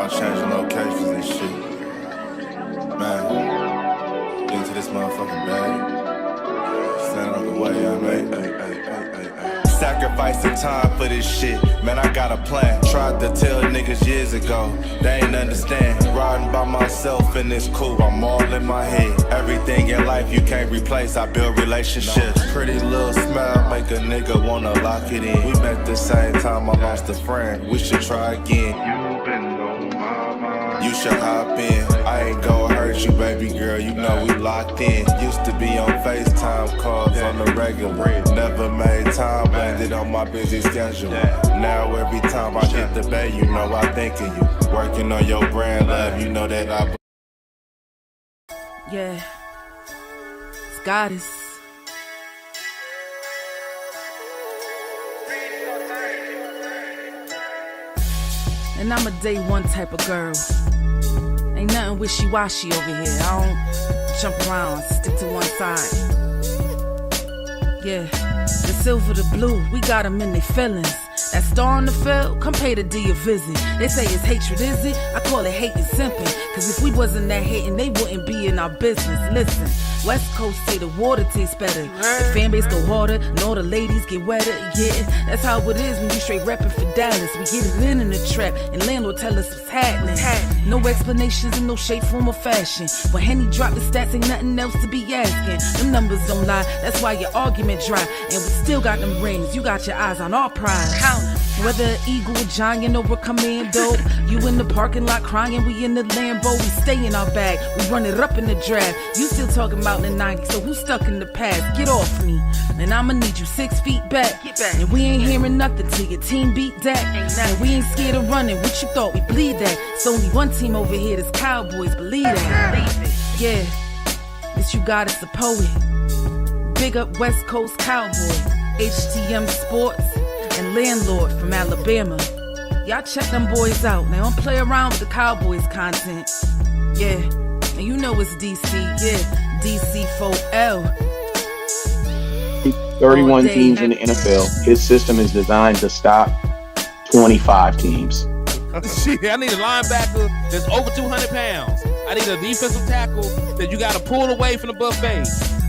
I'm changing locations and shit. Man, get into this motherfucking bag. Stand out the way, I made. Sacrificing time for this shit. Man, I got a plan. Tried to tell niggas years ago. They ain't understand. Riding by myself and it's cool. I'm all in my head. Everything in life you can't replace. I build relationships. Pretty little smile make a nigga wanna lock it in. We met the same time I lost a friend. We should try again. You been on my mind. You should hop in. I ain't gonna hurt you, baby girl. You know we locked in. Used to be on FaceTime calls on the regular. Never made time, landed on my busy schedule. Now every time I hit the bay, you know I think of you. Working on your brand, love, you know that I. Yeah, it's goddess. And I'm a day one type of girl. Ain't nothing wishy-washy over here. I don't jump around, stick to one side. Yeah, the silver, the blue, we got them in their feelings. That star on the field, come pay the D a visit. They say it's hatred, is it? I call it hate and simping. Cause if we wasn't that hating, they wouldn't be in our business. Listen, West Coast say the water tastes better. The fan base go harder, and all the ladies get wetter. Yeah, that's how it is when you straight reppin' for Dallas. We get it in the trap, and landlord tell us what's happening. No explanations in no shape, form, or fashion. When Henny drop the stats, ain't nothing else to be asking. Them numbers don't lie, that's why your argument dry. And we still got them rings, you got your eyes on our prize. Whether an eagle, a giant, or a commando, you in the parking lot crying, we in the Lambo, we stay in our bag, we run it up in the draft. You still talking about the 90s, so who's stuck in the past? Get off me, and I'ma need you 6 feet back. And we ain't hearing nothing till your team beat that. And we ain't scared of running, what you thought we bleed that? It's only one team over here, that's Cowboys, believe that. Yeah, this you got is the poet. Big up West Coast Cowboy, HTM Sports, and Landlord from Alabama. Y'all check them boys out. They don't play around with the Cowboys content. Yeah, and you know it's DC. Yeah, DC4L. 31 teams in the NFL. His system is designed to stop 25 teams. Shit, I need a linebacker that's over 200 pounds. I need a defensive tackle that you got to pull away from the buffet.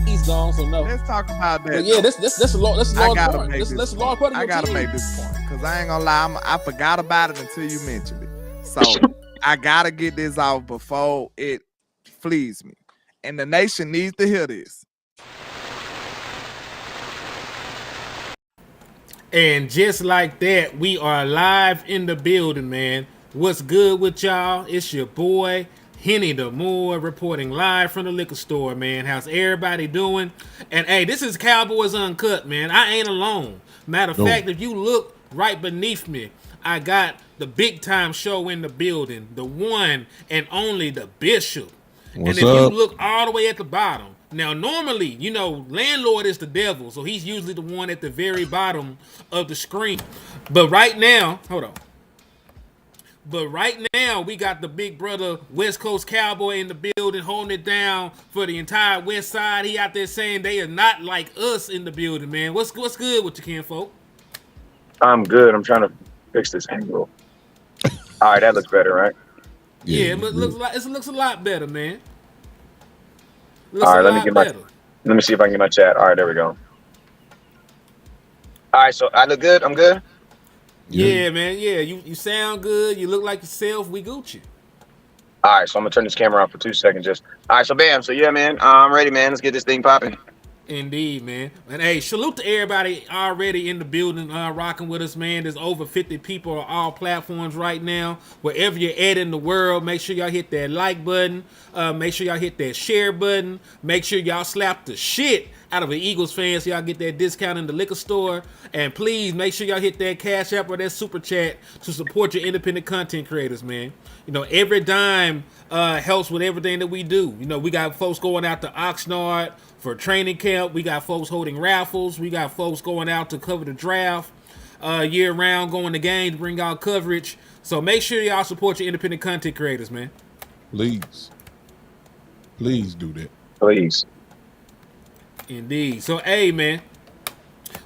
He's gone, so no. Let's talk about that. But yeah, that's a large part. That's a large part of your I gotta team. make this point because I ain't gonna lie, I forgot about it until you mentioned it. So I gotta get this out before it flees me, and the nation needs to hear this. And just like that, we are live in the building, man. What's good with y'all? It's your boy Henny the Moore reporting live from the liquor store, man. How's everybody doing? And hey, this is Cowboys Uncut, man. I ain't alone. Matter of fact, if you look right beneath me, I got the big time show in the building, the one and only the Bishop. What's and if up? you look all the way at the bottom, now normally, you know, Landlord is the devil, so he's usually the one at the very bottom of the screen. But right now, hold on. But right now, we got the big brother West Coast Cowboy in the building, holding it down for the entire West Side. He out there saying they are not like us in the building, man. What's good with you, kinfolk? I'm good. I'm trying to fix this angle. All right, that looks better, right? Yeah, it looks a lot better, man. All right, let me see if I can get my chat. All right, there we go. All right, so I look good. I'm good. Yeah, man. Yeah, you sound good. You look like yourself. We Gucci. All right, so I'm gonna turn this camera on for 2 seconds. Just all right. So bam. So yeah, man. I'm ready, man. Let's get this thing popping. Indeed, man. And hey, salute to everybody already in the building, rocking with us, man. There's over 50 people on all platforms right now. Wherever you're at in the world, make sure y'all hit that like button. Make sure y'all hit that share button. Make sure y'all slap the shit out of an Eagles fan so y'all get that discount in the liquor store. And please make sure y'all hit that Cash App or that Super Chat to support your independent content creators, man. You know, every dime helps with everything that we do. You know, we got folks going out to Oxnard for training camp. We got folks holding raffles. We got folks going out to cover the draft year round, going to games, bring out coverage. So make sure y'all support your independent content creators, man. Please do that. Please. Indeed. So, hey, man,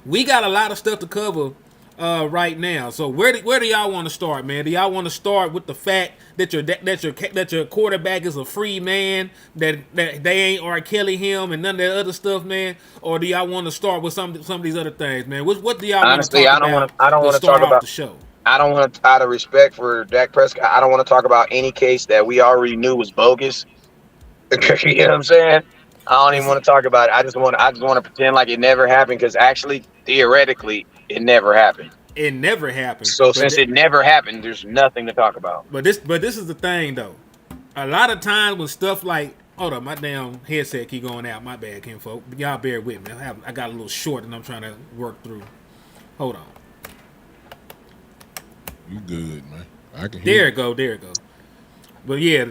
we got a lot of stuff to cover right now. So where do y'all want to start, man? Do y'all want to start with the fact that your quarterback is a free man, that they ain't R. Kelly him and none of that other stuff, man? Or do y'all want to start with some of these other things, man? What do y'all want to Honestly, talk I don't want about to. I don't to want to start talk off about. the show? I don't want to, out of respect for Dak Prescott, I don't want to talk about any case that we already knew was bogus. You know what I'm saying? I don't even want to talk about it. I just want to pretend like it never happened because actually, theoretically, it never happened. It never happened, So since it never happened, there's nothing to talk about. but this is the thing though. A lot of times when stuff like, hold up, my damn headset keep going out. My bad, kinfolk. Y'all bear with me. I got a little short and I'm trying to work through. Hold on. You good, man? I can hear. There it go. But yeah,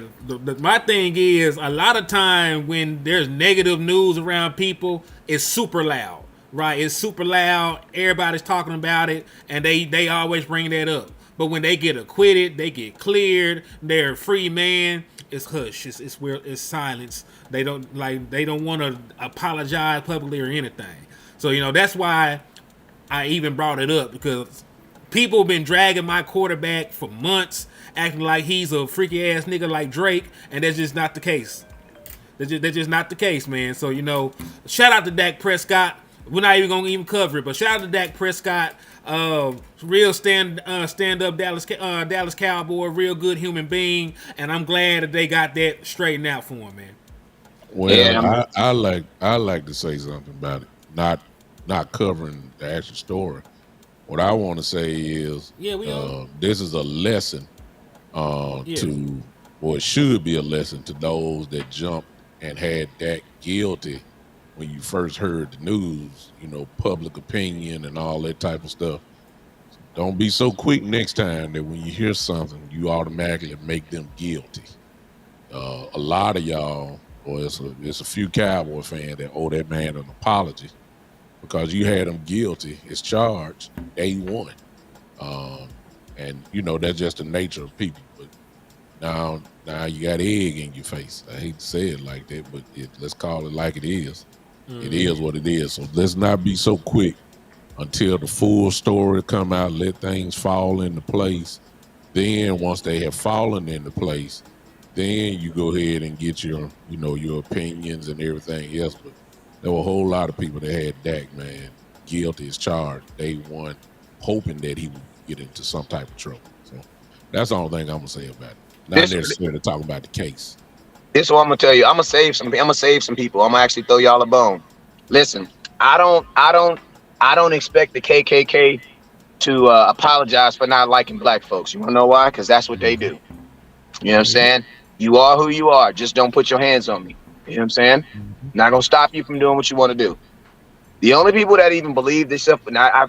my thing is a lot of time when there's negative news around people, it's super loud, right? It's super loud. Everybody's talking about it, and they always bring that up. But when they get acquitted, they get cleared. They're a free man. It's hush. It's silence. They don't want to apologize publicly or anything. So that's why I even brought it up, because people have been dragging my quarterback for months, acting like he's a freaky ass nigga like Drake, and that's just not the case. That's just not the case, man. So shout out to Dak Prescott. We're not even gonna cover it, but shout out to Dak Prescott. Real stand up Dallas Cowboy, real good human being, and I'm glad that they got that straightened out for him, man. Well, Yeah. I like to say something about it. Not covering the actual story. What I want to say is, this is a lesson to, or it should be a lesson to those that jumped and had Dak guilty when you first heard the news, public opinion and all that type of stuff. Don't be so quick next time that when you hear something, you automatically make them guilty. A lot of y'all, or it's a few Cowboy fans that owe that man an apology because you had him guilty as charged day one. And that's just the nature of people. But now you got egg in your face. I hate to say it like that, but let's call it like it is. Mm-hmm. It is what it is. So let's not be so quick until the full story come out. Let things fall into place. Then once they have fallen into place, then you go ahead and get your opinions and everything else. But there were a whole lot of people that had Dak, man, guilty as charged day one, hoping that he would get into some type of trouble. So that's the only thing I'm gonna say about it. Not necessarily talking about the case. This is what I'm gonna tell you. I'm gonna save some people. I'm gonna actually throw y'all a bone. Listen, I don't expect the KKK to apologize for not liking black folks. You wanna know why? Because that's what they do. You know what I'm saying? You are who you are. Just don't put your hands on me. You know what I'm saying? Not gonna stop you from doing what you want to do. The only people that even believe this stuff, and I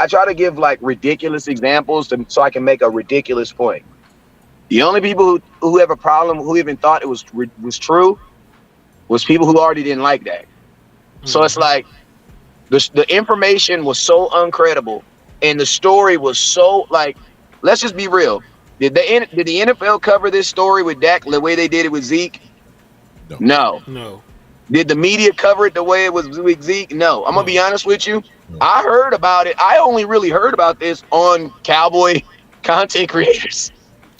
try to give like ridiculous examples so I can make a ridiculous point. The only people who have a problem, who even thought it was true, was people who already didn't like that. So it's like the information was so uncredible, and the story was so like, let's just be real. Did the NFL cover this story with Dak the way they did it with Zeke? No. Did the media cover it the way it was with Zeke? No. I'm gonna be honest with you. I heard about it. I only really heard about this on Cowboy content creators.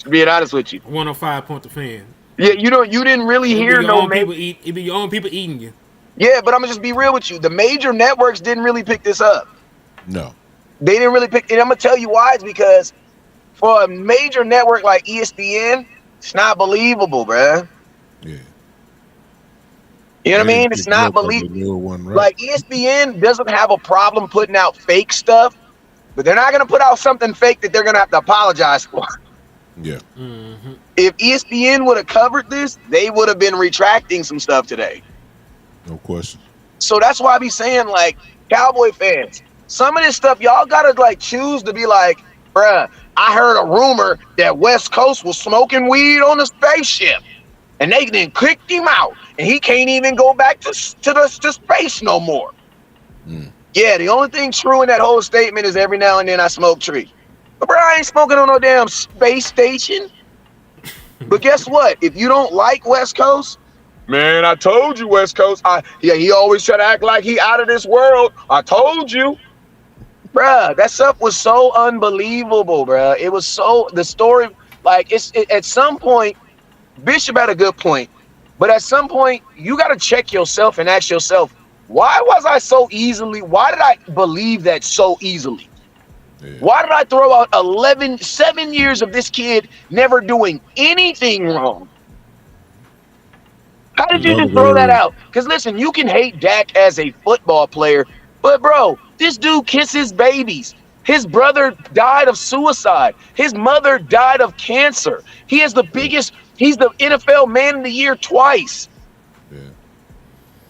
Being honest with you, 105 Point the Fan. Yeah, you didn't really hear no people it be your own people eating you. Yeah, but I'm gonna just be real with you. The major networks didn't really pick this up. No, they didn't really pick. And I'm gonna tell you why. It's because for a major network like ESPN, it's not believable, bruh. Yeah. You know what I mean? It's not believable. Right. Like ESPN doesn't have a problem putting out fake stuff, but they're not gonna put out something fake that they're gonna have to apologize for. Yeah. Mm-hmm. If ESPN would have covered this, they would have been retracting some stuff today. No question. So that's why I be saying, like, Cowboy fans, some of this stuff y'all gotta like choose to be like, bruh, I heard a rumor that West Coast was smoking weed on the spaceship, and they then kicked him out, and he can't even go back to space no more. Yeah, the only thing true in that whole statement is every now and then I smoke tree. But bro, I ain't smoking on no damn space station. But guess what? If you don't like West Coast, man, I told you West Coast. He always try to act like he out of this world. I told you. Bruh, that stuff was so unbelievable, bruh. It was so the story. Like at some point, Bishop had a good point, but at some point you got to check yourself and ask yourself, why was I so easily? Why did I believe that so easily? Yeah. Why did I throw out 7 years of this kid never doing anything wrong? How did you just throw that out? Because listen, you can hate Dak as a football player, but bro, this dude kisses babies. His brother died of suicide. His mother died of cancer. He is the biggest. He's the NFL Man of the Year twice. Yeah.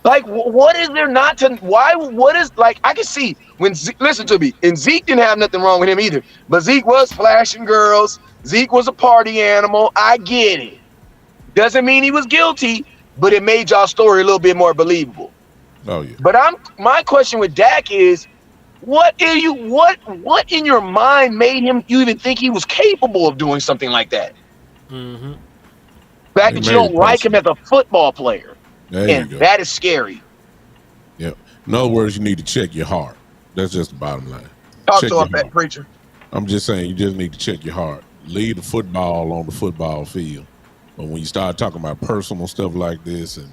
Like, what is there not to? Why? What is like? I can see when. Listen to me. And Zeke didn't have nothing wrong with him either. But Zeke was flashing girls. Zeke was a party animal. I get it. Doesn't mean he was guilty, but it made y'all story a little bit more believable. Oh yeah. But my question with Dak is, what in your mind made him you even think he was capable of doing something like that? Mm-hmm. Fact that you don't like him as a football player. And that is scary. Yep. In other words, you need to check your heart. That's just the bottom line. Talk to him, that preacher. I'm just saying, you just need to check your heart. Leave the football on the football field. But when you start talking about personal stuff like this and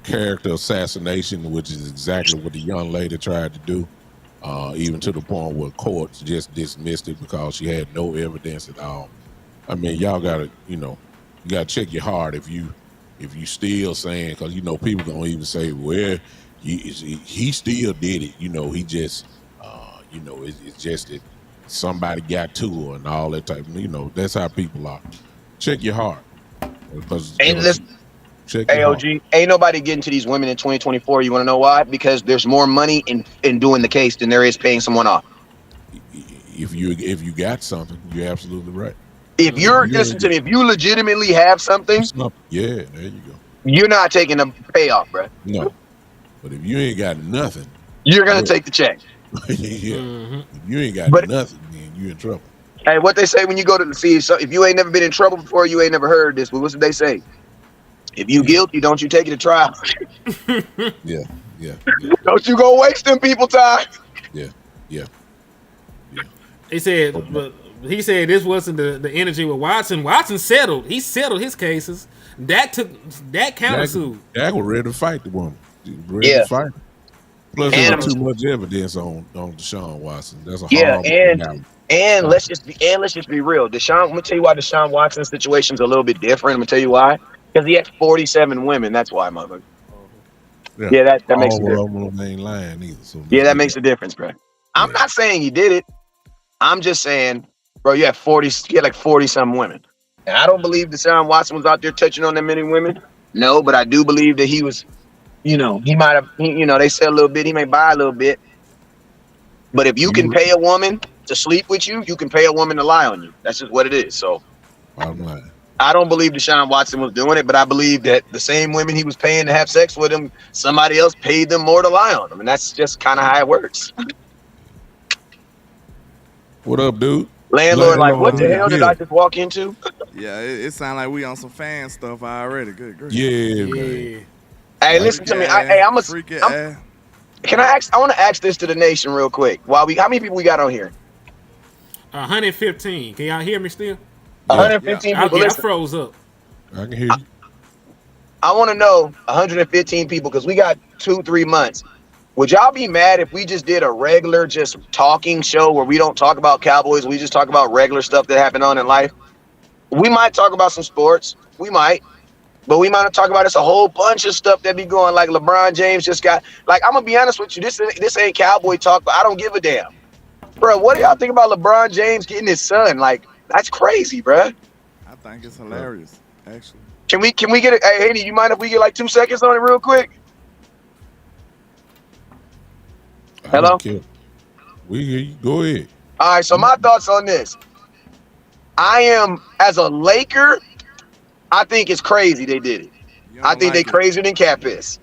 character assassination, which is exactly what the young lady tried to do, even to the point where courts just dismissed it because she had no evidence at all. I mean, y'all gotta, you gotta check your heart if you still saying, because people gonna even say, well, he still did it. He just, it's just that somebody got to her and all that type. That's how people are. Check your heart. And listen, AOG, ain't nobody getting to these women in 2024. You want to know why? Because there's more money in doing the case than there is paying someone off. If you got something, you're absolutely right. If listen to me, if you legitimately have something, yeah, there you go. You're not taking a payoff, bro. No, but if you ain't got nothing, you're gonna take the check. Yeah. Mm-hmm. If you ain't got nothing, man, you in trouble. Hey, what they say when you go to see, so if you ain't never been in trouble before, you ain't never heard this. But what's what they say? If you guilty, don't you take it to trial? Yeah. Don't you go waste them people time? Yeah. He said, but he said this wasn't the energy with Watson. Watson settled. He settled his cases. Dak countersued. Dak was ready to fight the woman. Ready to fight. Plus, there was too much evidence on Deshaun Watson. That's a horrible thing. And let's just be real. I'm gonna tell you why Deshaun Watson's situation's a little bit different. I'm gonna tell you why. Because he had 47 women. That's why, motherfucker. Yeah, that makes a difference. Ain't lying either. So that makes a difference, bro. I'm not saying he did it. I'm just saying, bro, you had like 40 some women. And I don't believe Deshaun Watson was out there touching on that many women. No, but I do believe that he was, he might have, they said a little bit, he may buy a little bit. But if you can pay a woman to sleep with you, you can pay a woman to lie on you. That's just what it is. So I don't believe Deshaun Watson was doing it, but I believe that the same women he was paying to have sex with him, somebody else paid them more to lie on him. And that's just kind of how it works. What up, dude? Landlord, like, what the hell did I just walk into? Yeah, it sounds like we on some fan stuff already. Good grief. Yeah, man. Hey, listen to me. I want to ask this to the nation real quick. How many people we got on here? 115. Can y'all hear me still? 115 people. I froze up. I can hear you. I want to know 115 people because we got 2-3 months. Would y'all be mad if we just did a regular just talking show where we don't talk about Cowboys, we just talk about regular stuff that happened on in life? We might talk about some sports. We might. But we might talk about this a whole bunch of stuff that be going, like LeBron James just got, like, I'm going to be honest with you. This ain't Cowboy talk, but I don't give a damn. Bro, what do y'all think about LeBron James getting his son? Like, that's crazy, bro. I think it's hilarious, actually. Can we get it? Hey, Haney, you mind if we get like 2 seconds on it real quick? Hello? We hear you. Go ahead. All right, so my thoughts on this. I am, as a Laker, I think it's crazy they did it. I think they crazier than Cap is.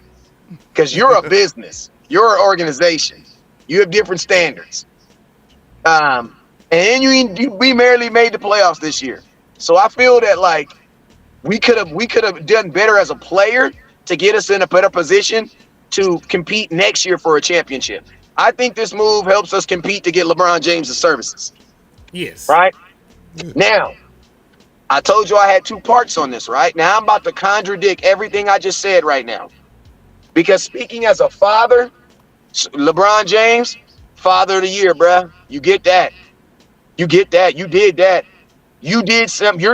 Because you're a business. You're an organization. You have different standards. And we barely made the playoffs this year. So I feel that, like, we could have done better as a player to get us in a better position to compete next year for a championship. I think this move helps us compete to get LeBron James' services. Yes. Right? Now, I told you I had 2 parts on this, right? Now I'm about to contradict everything I just said right now. Because speaking as a father, LeBron James, father of the year, bruh. You get that. You get that. You did that. You're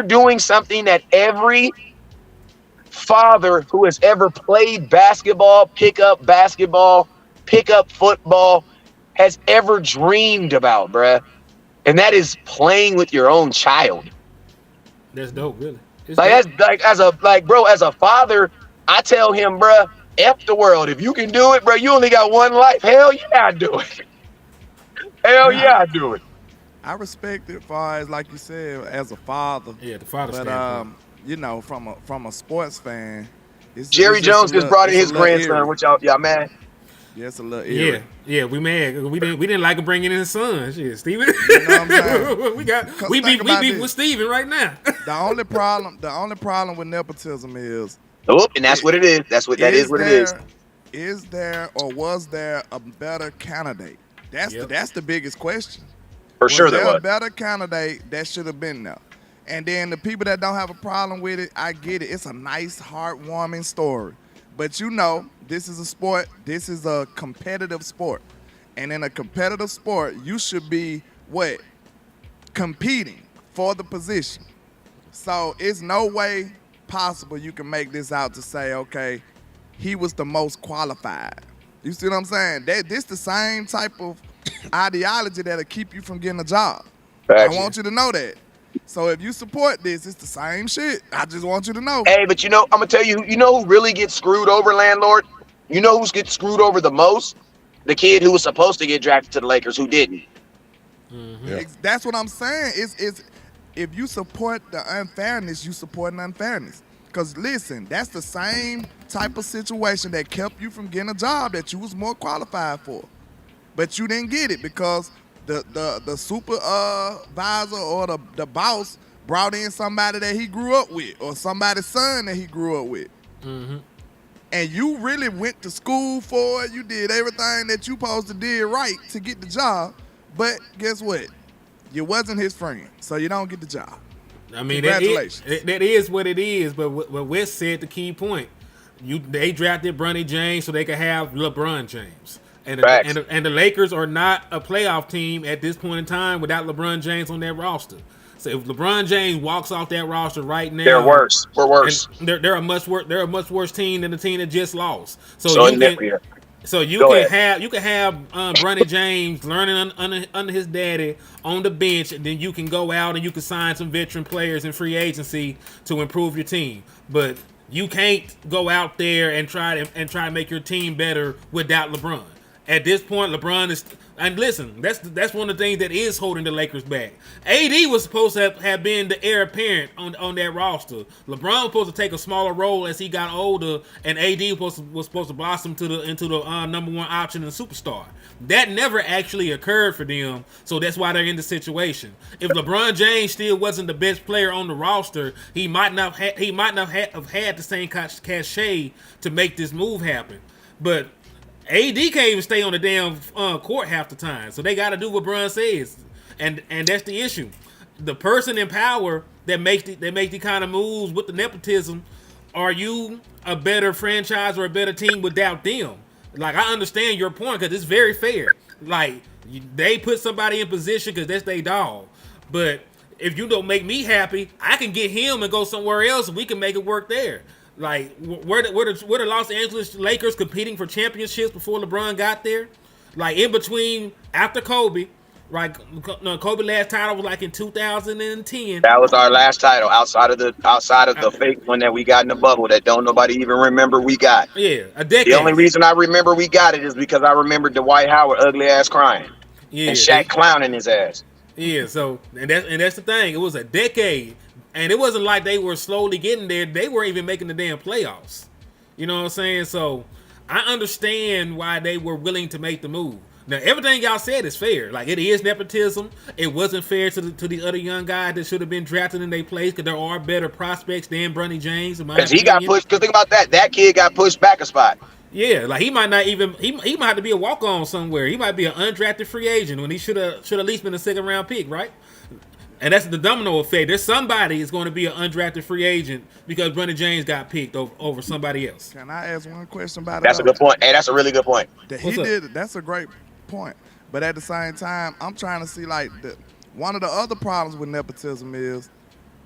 doing something that every father who has ever played basketball, pickup football, has ever dreamed about, bruh. And that is playing with your own child. That's dope, really. That's like as a father, I tell him, bruh, F the world. If you can do it, bruh, you only got one life. Hell yeah, I do it. Hell yeah, I do it. I respect it far as like you said, as a father. Yeah, the father. But you know, from a sports fan, Jerry Jones just brought in his grandson. What y'all mad? Yeah, it's a little eerie. Yeah, we mad. We didn't like him bringing in his son. Shit, Steven. You know what I'm saying? we beat with Steven right now. The only problem with nepotism is. Oh, and that's what it is. That is what it is. Is there or was there a better candidate? That's the biggest question. For sure there was a better candidate that should have been there. And then the people that don't have a problem with it, I get it. It's a nice, heartwarming story. But you know, this is a sport. This is a competitive sport. And in a competitive sport, you should be what? Competing for the position. So it's no way possible you can make this out to say, okay, he was the most qualified. You see what I'm saying? This the same type of ideology that'll keep you from getting a job. I want you to know that. So if you support this, it's the same shit. I just want you to know. Hey, but you know, I'm gonna tell you, you know who really gets screwed over, landlord? You know who gets screwed over the most? The kid who was supposed to get drafted to the Lakers who didn't. Mm-hmm. Yeah. That's what I'm saying. Is if you support the unfairness, you support an unfairness. Because listen, that's the same type of situation that kept you from getting a job that you was more qualified for. But you didn't get it because the supervisor or the boss brought in somebody that he grew up with or somebody's son that he grew up with. Mm-hmm. And you really went to school for it. You did everything that you supposed to did right to get the job. But guess what? You wasn't his friend, so you don't get the job. I mean, congratulations. That is what it is. But what Wes said, the key point, they drafted Bronny James so they could have LeBron James. And the Lakers are not a playoff team at this point in time without LeBron James on their roster. So if LeBron James walks off that roster right now, they're worse. We're worse. They're a much worse team than the team that just lost. You can have Bronny James learning under his daddy on the bench, and then you can go out and you can sign some veteran players in free agency to improve your team. But you can't go out there and try to make your team better without LeBron. At this point, LeBron is, and listen, that's one of the things that is holding the Lakers back. AD was supposed to have been the heir apparent on that roster. LeBron was supposed to take a smaller role as he got older, and AD was supposed to blossom into the number one option and superstar. That never actually occurred for them, so that's why they're in the situation. If LeBron James still wasn't the best player on the roster, he might not have had the same cachet to make this move happen. But AD can't even stay on the damn court half the time, so they got to do what Bron says, and that's the issue. The person in power that makes the kind of moves with the nepotism, are you a better franchise or a better team without them? Like, I understand your point because it's very fair. Like, they put somebody in position because that's their dog, but if you don't make me happy, I can get him and go somewhere else, and we can make it work there. Like, were the Los Angeles Lakers competing for championships before LeBron got there? Like, in between, after Kobe, right? Kobe last title was like in 2010. That was our last title outside of the fake one that we got in the bubble that don't nobody even remember we got. Yeah, a decade. The only reason I remember we got it is because I remembered Dwight Howard ugly ass crying. Yeah, and Shaq clowning his ass. Yeah, so and that's the thing. It was a decade. And it wasn't like they were slowly getting there. They weren't even making the damn playoffs. You know what I'm saying? So I understand why they were willing to make the move. Now, everything y'all said is fair. Like, it is nepotism. It wasn't fair to the other young guys that should have been drafted in their place because there are better prospects than Bronny James. Because he got pushed. Because think about that. That kid got pushed back a spot. Yeah, like he might not even he might have to be a walk on somewhere. He might be an undrafted free agent when he should at least been a second round pick, right? And that's the domino effect. There's somebody is going to be an undrafted free agent because Brendan James got picked over somebody else. Can I ask one question about it? That's a good point. Hey, that's a really good point. That's a great point. But at the same time, I'm trying to see like one of the other problems with nepotism is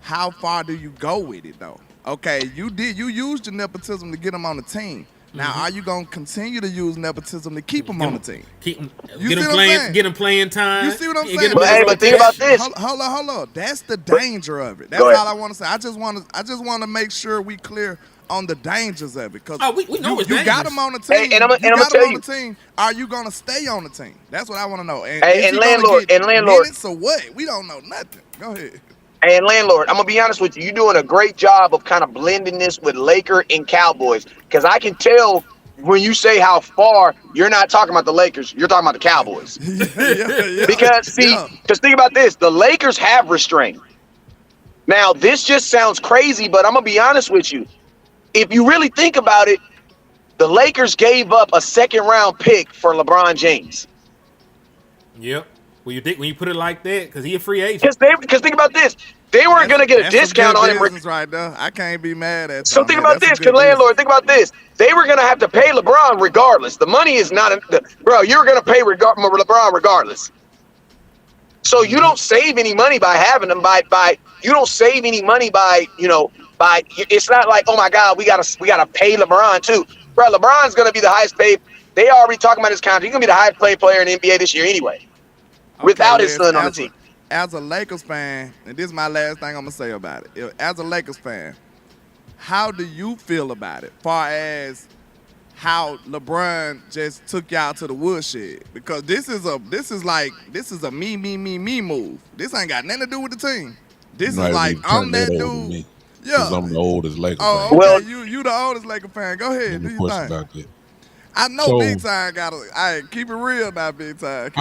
how far do you go with it though? Okay, you used your nepotism to get them on the team. Now, are you gonna continue to use nepotism to keep them on the team? Get them playing time. You see what I'm saying? But think about this. Hold on. That's the danger of it. That's all I want to say. I just want to make sure we clear on the dangers of it because we know you got them on the team. And I'm gonna tell you. Team. Are you gonna stay on the team? That's what I want to know. And landlord, minutes or what? We don't know nothing. Go ahead. And landlord, I'm gonna be honest with you. You're doing a great job of kind of blending this with Laker and Cowboys, because I can tell when you say how far, you're not talking about the Lakers. You're talking about the Cowboys. Because think about this: the Lakers have restraint. Now, this just sounds crazy, but I'm gonna be honest with you. If you really think about it, the Lakers gave up a second-round pick for LeBron James. Yep. When you put it like that, because he a free agent. Because think about this, they weren't gonna get a discount on him. Right there, I can't be mad at. So think about this, landlord. Think about this. They were gonna have to pay LeBron regardless. The money is not, bro. You're gonna pay LeBron regardless. So you don't save any money by having them. You don't save any money by. It's not like, oh my God, we gotta pay LeBron too, bro. LeBron's gonna be the highest paid. They already talking about his contract. He's gonna be the highest paid player in the NBA this year anyway. Without his son on the team. As a Lakers fan, and this is my last thing I'm going to say about it. As a Lakers fan, how do you feel about it? Far as how LeBron just took y'all to the woodshed? Because this is a me move. This ain't got nothing to do with the team. This is like, I'm that dude. Yeah. I'm the oldest Lakers fan. Okay, well, you the oldest Lakers fan. Go ahead, do your thing. About that. I know Big Time I keep it real now, Big Time.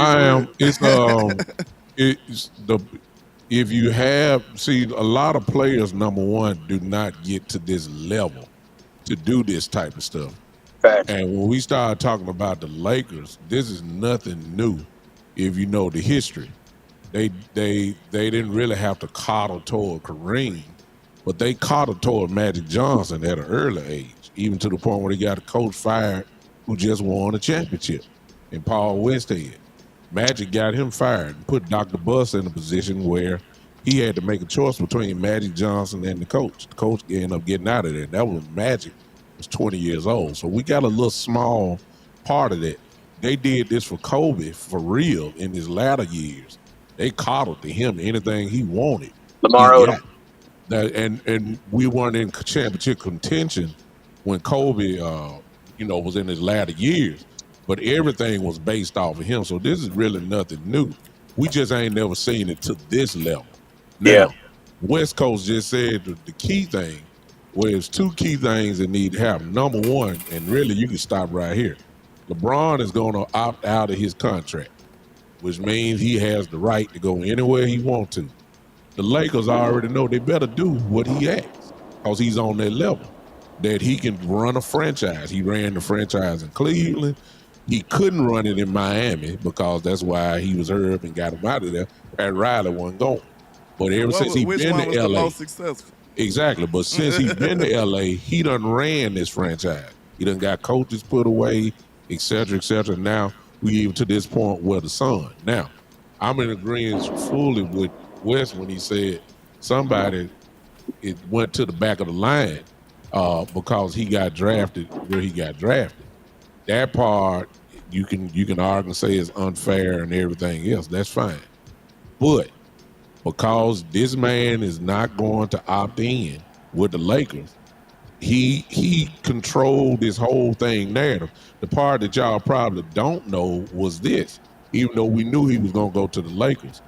If you have a lot of players, number one, do not get to this level to do this type of stuff. Fact. And when we start talking about the Lakers, this is nothing new. If you know the history, they didn't really have to coddle toward Kareem, but they coddled toward Magic Johnson at an early age, even to the point where they got a coach fired who just won a championship, and Paul Westhead. Magic got him fired and put Dr. Buss in a position where he had to make a choice between Magic Johnson and the coach. The coach ended up getting out of there. That was Magic was 20 years old. So we got a little small part of that. They did this for Kobe for real in his latter years. They coddled to him anything he wanted. Lamar Odom. And we weren't in championship contention when Kobe was in his latter years, but everything was based off of him. So this is really nothing new. We just ain't never seen it to this level. Now, West Coast just said the key thing, well, there's two key things that need to happen. Number one, and really you can stop right here. LeBron is going to opt out of his contract, which means he has the right to go anywhere he wants to. The Lakers already know they better do what he asks because he's on that level, that he can run a franchise. He ran the franchise in Cleveland. He couldn't run it in Miami because that's why he was hurt and got him out of there. Pat Riley wasn't going. But ever since he's been to LA, the most successful? Exactly. But since he's been to LA, he done ran this franchise. He done got coaches put away, et cetera, et cetera. Now we even to this point where the son. Now, I'm in agreement fully with West when he said somebody went to the back of the line because he got drafted where he got drafted. That part you can argue and say is unfair and everything else. That's fine. But because this man is not going to opt in with the Lakers, he controlled this whole thing narrative. The part that y'all probably don't know was this. Even though we knew he was going to go to the Lakers,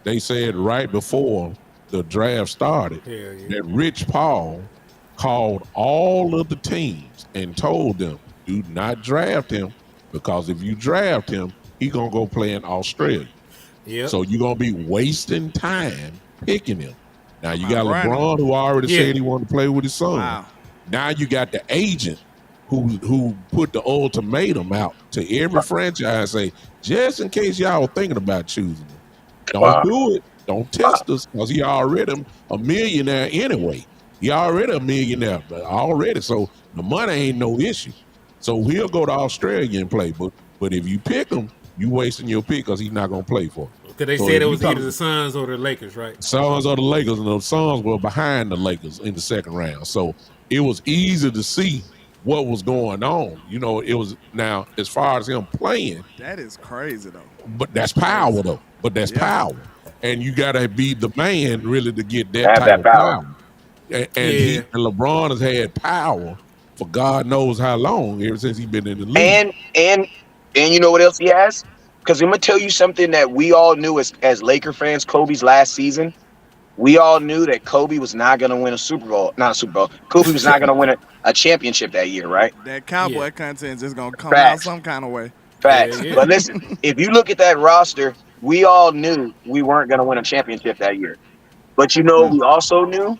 they said right before the draft started that Rich Paul called all of the teams and told them, do not draft him, because if you draft him, he's going to go play in Australia. Yep. So you're going to be wasting time picking him. Now you got LeBron who already said he wanted to play with his son. Wow. Now you got the agent who put the ultimatum out to every franchise, say, just in case y'all thinking about choosing him, don't do it. Don't test us, because he already a millionaire anyway. He already a millionaire, but already. So the money ain't no issue. So he'll go to Australia and play. But if you pick him, you wasting your pick because he's not gonna play for us. Because they said it was either the Suns or the Lakers, right? Suns or the Lakers, and the Suns were behind the Lakers in the second round. So it was easy to see what was going on. You know, it was now as far as him playing. That is crazy though. But that's power though. But that's power. And you gotta be the man really to get that type of power. And LeBron has had power for God knows how long, ever since he's been in the league. And you know what else he has? Because I'm gonna tell you something that we all knew as Laker fans, Kobe's last season. We all knew that Kobe was not gonna win a Super Bowl. Not a Super Bowl. Kobe was not gonna win a championship that year, right? That Cowboy content just gonna come out some kind of way. Facts. Yeah. But listen, if you look at that roster, we all knew we weren't gonna win a championship that year. But you know, we also knew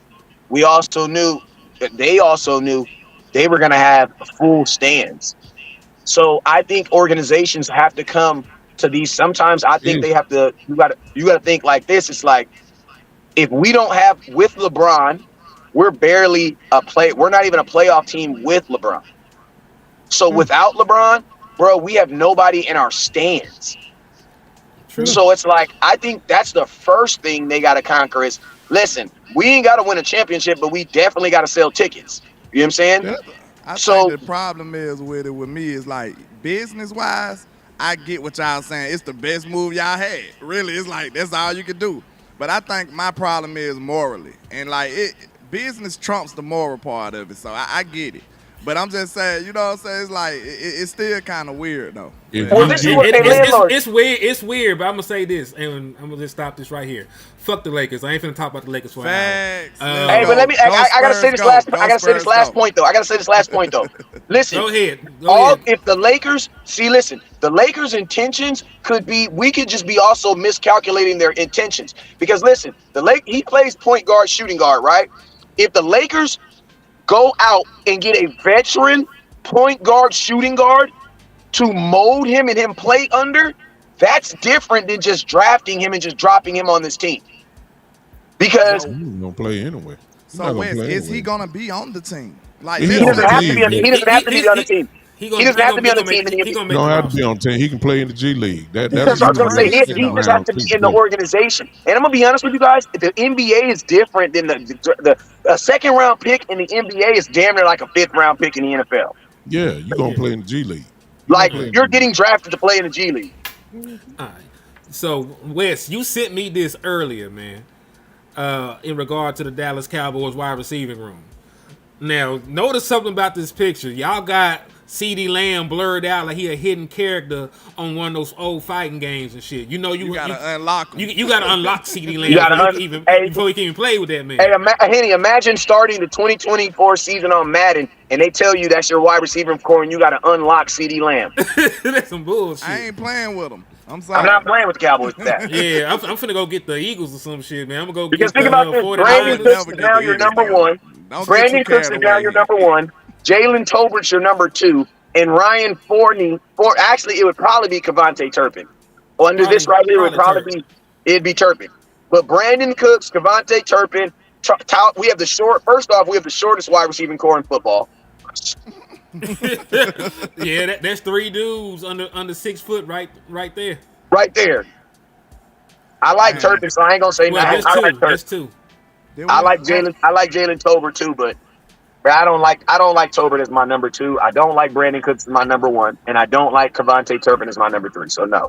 that they also knew they were gonna have full stands. So I think organizations have to come to these. Sometimes I think they have to. You gotta think like this. It's like, if we don't have with LeBron, we're barely we're not even a playoff team with LeBron. So without LeBron, bro, we have nobody in our stands. True. So it's like, I think that's the first thing they got to conquer is, listen, we ain't got to win a championship, but we definitely got to sell tickets. You know what I'm saying? Yeah. I think the problem is with me is like, business-wise, I get what y'all saying. It's the best move y'all had. Really, it's like, that's all you can do. But I think my problem is morally. And like, business trumps the moral part of it. So I get it. But I'm just saying, you know what I'm saying? It's like, it's still kind of weird, though. It's weird, but I'm going to say this, and I'm going to just stop this right here. Fuck the Lakers. I ain't finna talk about the Lakers for an hour. Hey, but let me, I got to say this last point, though. Listen. Go ahead. If the Lakers, the Lakers' intentions we could just be also miscalculating their intentions. Because listen, he plays point guard, shooting guard, right? If the Lakers go out and get a veteran point guard, shooting guard to mold him and him play under, that's different than just drafting him and just dropping him on this team. Because he's gonna play anyway. So Wes, is he gonna be on the team? Like, he doesn't have to be on the team. He doesn't have to be on the team. He don't have to be on the team. He can play in the G League. That's what I was going to say. He just has to be in the organization. And I'm going to be honest with you guys. The NBA is different than the second round pick in the NBA is damn near like a fifth round pick in the NFL. Yeah, you're going to play in the G League. Like, you're getting drafted to play in the G League. All right. So, Wes, you sent me this earlier, man, in regard to the Dallas Cowboys wide receiving room. Now, notice something about this picture. Y'all got CeeDee Lamb blurred out like he a hidden character on one of those old fighting games and shit. You know you gotta unlock him. You gotta unlock CeeDee Lamb before you can even play with that man. Hey, Henny, imagine starting the 2024 season on Madden and they tell you that's your wide receiver core and you gotta unlock CeeDee Lamb. That's some bullshit. I ain't playing with him. I'm sorry. I'm not playing with the Cowboys with that. Yeah, I'm finna go get the Eagles or some shit, man. I'm gonna go because think about this. Brandon Cooks is now your number one. Brandon Cooks is now your number one. Jalen Tolbert's your number two. And Ryan Forney, actually, it would probably be Kevontae Turpin. Under this right here, it'd be Turpin. But Brandon Cooks, Kevontae Turpin, we have the shortest wide receiving core in football. Yeah, that's three dudes under 6 foot right there. Right there. I like Turpin, so I ain't gonna say nothing. That's two. I like Jalen Tolbert too, but I don't like Tolbert as my number two. I don't like Brandon Cooks as my number one, and I don't like Kevontae Turpin as my number three. So no.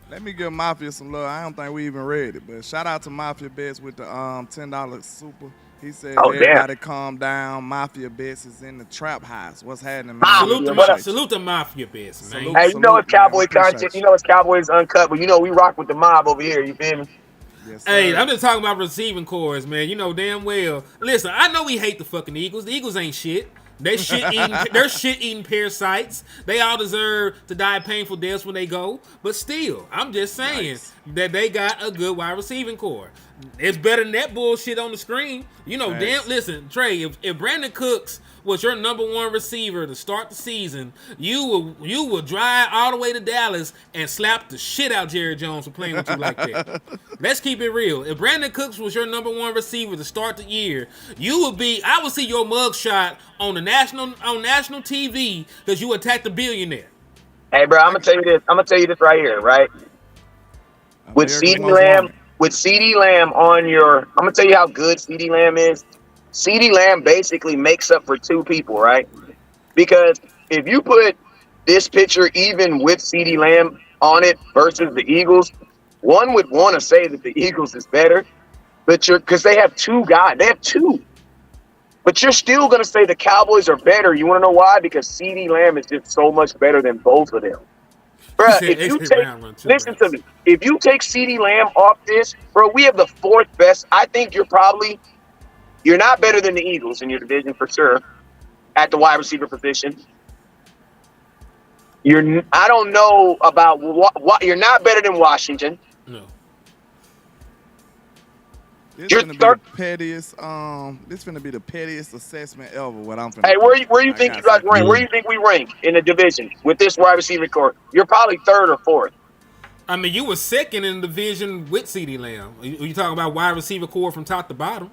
Let me give Mafia some love. I don't think we even read it, but shout out to Mafia Bets with the $10 super. He said, everybody calm down. Mafia Bets is in the trap house. What's happening, man? Salute the Mafia Bets, man. Hey, you know it's Cowboy content. You know it's Cowboys Uncut, but you know we rock with the mob over here. You feel me? Yes, hey, I'm just talking about receiving cores, man. You know damn well. Listen, I know we hate the fucking Eagles. The Eagles ain't shit. They're shit-eating parasites. They all deserve to die painful deaths when they go. But still, I'm just saying that they got a good wide receiving core. It's better than that bullshit on the screen. You know, Nice. damn. Listen, Trey. If Brandon Cooks was your number one receiver to start the season, you would drive all the way to Dallas and slap the shit out Jerry Jones for playing with you like that. Let's keep it real. If Brandon Cooks was your number one receiver to start the year, I would see your mugshot on national TV because you attacked a billionaire. Hey, bro, I'm gonna tell you this right here, right? With CeeDee Lamb on your, I'm gonna tell you how good CeeDee Lamb is. CeeDee Lamb basically makes up for two people, right? Because if you put this picture even with CeeDee Lamb on it versus the Eagles, one would want to say that the Eagles is better, but because they have two guys, they have two. But you're still gonna say the Cowboys are better. You want to know why? Because CeeDee Lamb is just so much better than both of them. Bro, listen to me. If you take CeeDee Lamb off this, bro, we have the fourth best. I think you're not better than the Eagles in your division for sure at the wide receiver position. I don't know about what you're not better than Washington. No. This gonna be the pettiest. This gonna be the pettiest assessment ever. What I'm finna. Hey, where you think you guys rank? Where do you think we rank in the division with this wide receiver core? You're probably third or fourth. I mean, you were second in the division with CeeDee Lamb. You talking about wide receiver core from top to bottom?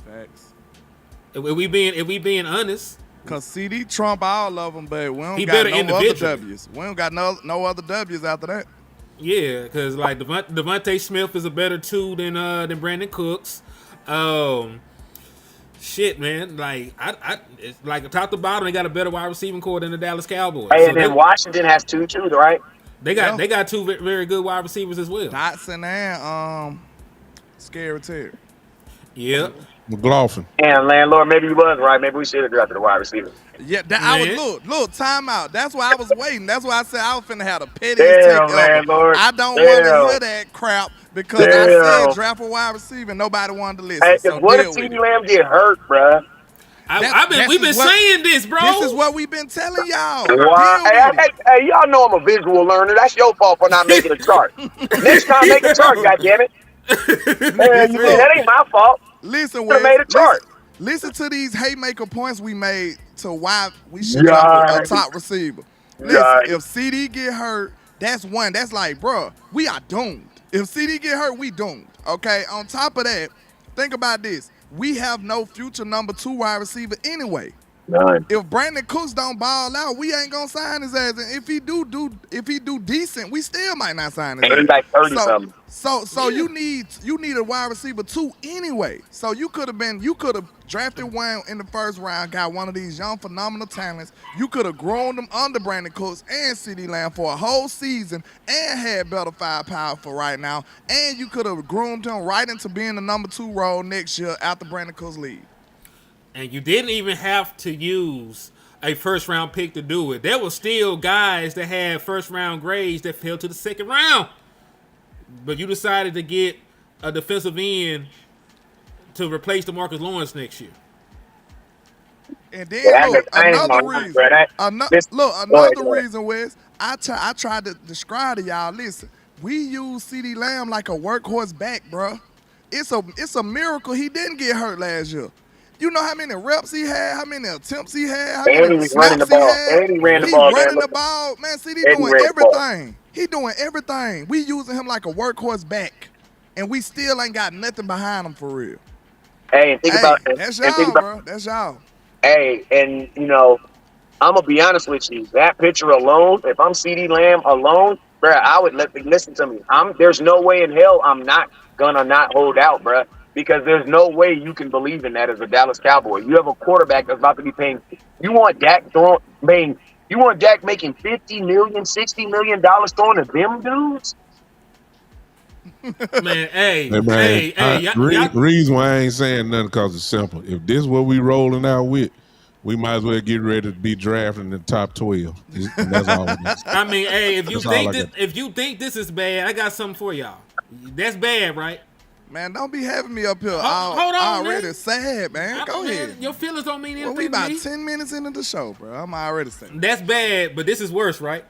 Facts. If we being honest, cause CD trump all of them, but we don't he got better no other W's. We don't got no other W's after that. Yeah, because like Devontae Smith is a better two than Brandon Cooks. Shit, man. Like it's like top to bottom, they got a better wide receiving core than the Dallas Cowboys. Hey, and then Washington has two too, right? They got two very good wide receivers as well. Dotson and Scary Terry. Yep. McLaughlin. And landlord, maybe you was right. Maybe we should have drafted a wide receiver. Yeah, I was look, timeout. That's why I was waiting. That's why I said I was finna have the pettiest take ever. Landlord. I don't want to hear that crap because I said draft a wide receiver and nobody wanted to listen. Hey, so what if CeeDee Lamb get hurt, bruh? We've been saying this, bro. This is what we've been telling y'all. Hey, y'all know I'm a visual learner. That's your fault for not making a chart. Next time, make a chart, goddammit. That ain't my fault. Listen, made a chart. Listen to these haymaker points we made to why we should have a top receiver. Listen, if CD get hurt, that's one. That's like, bro, we are doomed. If CD get hurt, we doomed. Okay. On top of that, think about this. We have no future number 2 wide receiver anyway. None. If Brandon Cooks don't ball out, we ain't gonna sign his ass. And if he do decent, we still might not sign his ass. He's like 30 something. So you need a wide receiver 2 anyway. So you could have drafted one in the first round, got one of these young phenomenal talents. You could have grown them under Brandon Cooks and CeeDee Lamb for a whole season and had better firepower for right now. And you could have groomed him right into being the number 2 role next year after Brandon Cooks leaves. And you didn't even have to use a first-round pick to do it. There were still guys that had first-round grades that fell to the second round. But you decided to get a defensive end to replace DeMarcus Lawrence next year. And then another reason, Wes, I tried to describe to y'all, listen, we use CeeDee Lamb like a workhorse back, bro. It's a miracle he didn't get hurt last year. You know how many reps he had, how many attempts he had, how many snaps he had. And he ran the ball. Man, CD doing everything. He doing everything. We using him like a workhorse back, and we still ain't got nothing behind him for real. Hey, think about that's y'all, bro. That's y'all. Hey, and I'm gonna be honest with you. That picture alone, if I'm CeeDee Lamb alone, bro, I would listen to me. There's no way in hell I'm not gonna not hold out, bro. Because there's no way you can believe in that as a Dallas Cowboy. You have a quarterback that's about to be paying. You want Dak making $50 million, $60 million throwing to them dudes? Man, hey, reason why I ain't saying nothing because it's simple. If this is what we rolling out with, we might as well get ready to be drafting in the top 12. And that's all it is. I mean, hey, if you think this is bad, I got something for y'all. That's bad, right? Man, don't be having me up here. Hold on, already man. sad, man. Go ahead. Your feelings don't mean anything. We about to me. 10 minutes into the show, bro. I'm already sad. That's bad, but this is worse, right?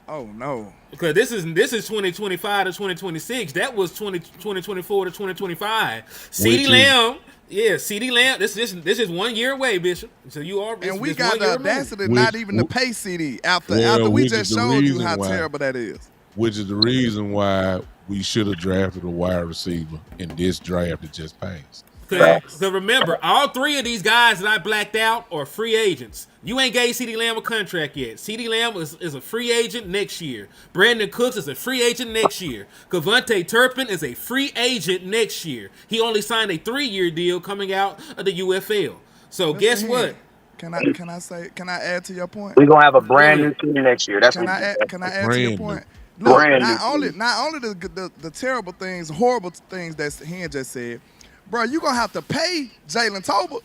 Oh no. Because this is 2025 to 2026. That was 2024 to 2025. CeeDee Lamb. Yeah, CeeDee Lamb. This is 1 year away, Bishop. So you are. And we got the audacity not even to pay CD after we just showed you how terrible that is. Which is the reason why we should have drafted a wide receiver in this draft that just passed. Because remember, all three of these guys that I blacked out are free agents. You ain't gave CeeDee Lamb a contract yet. CeeDee Lamb is a free agent next year. Brandon Cooks is a free agent next year. Kevontae Turpin is a free agent next year. He only signed a 3-year deal coming out of the UFL. So guess what? Can I add to your point? We're gonna have a brand new team next year. That's can I add to your point? Look, not only the terrible things, horrible things that Hen just said, bro, you gonna have to pay Jalen Tolbert.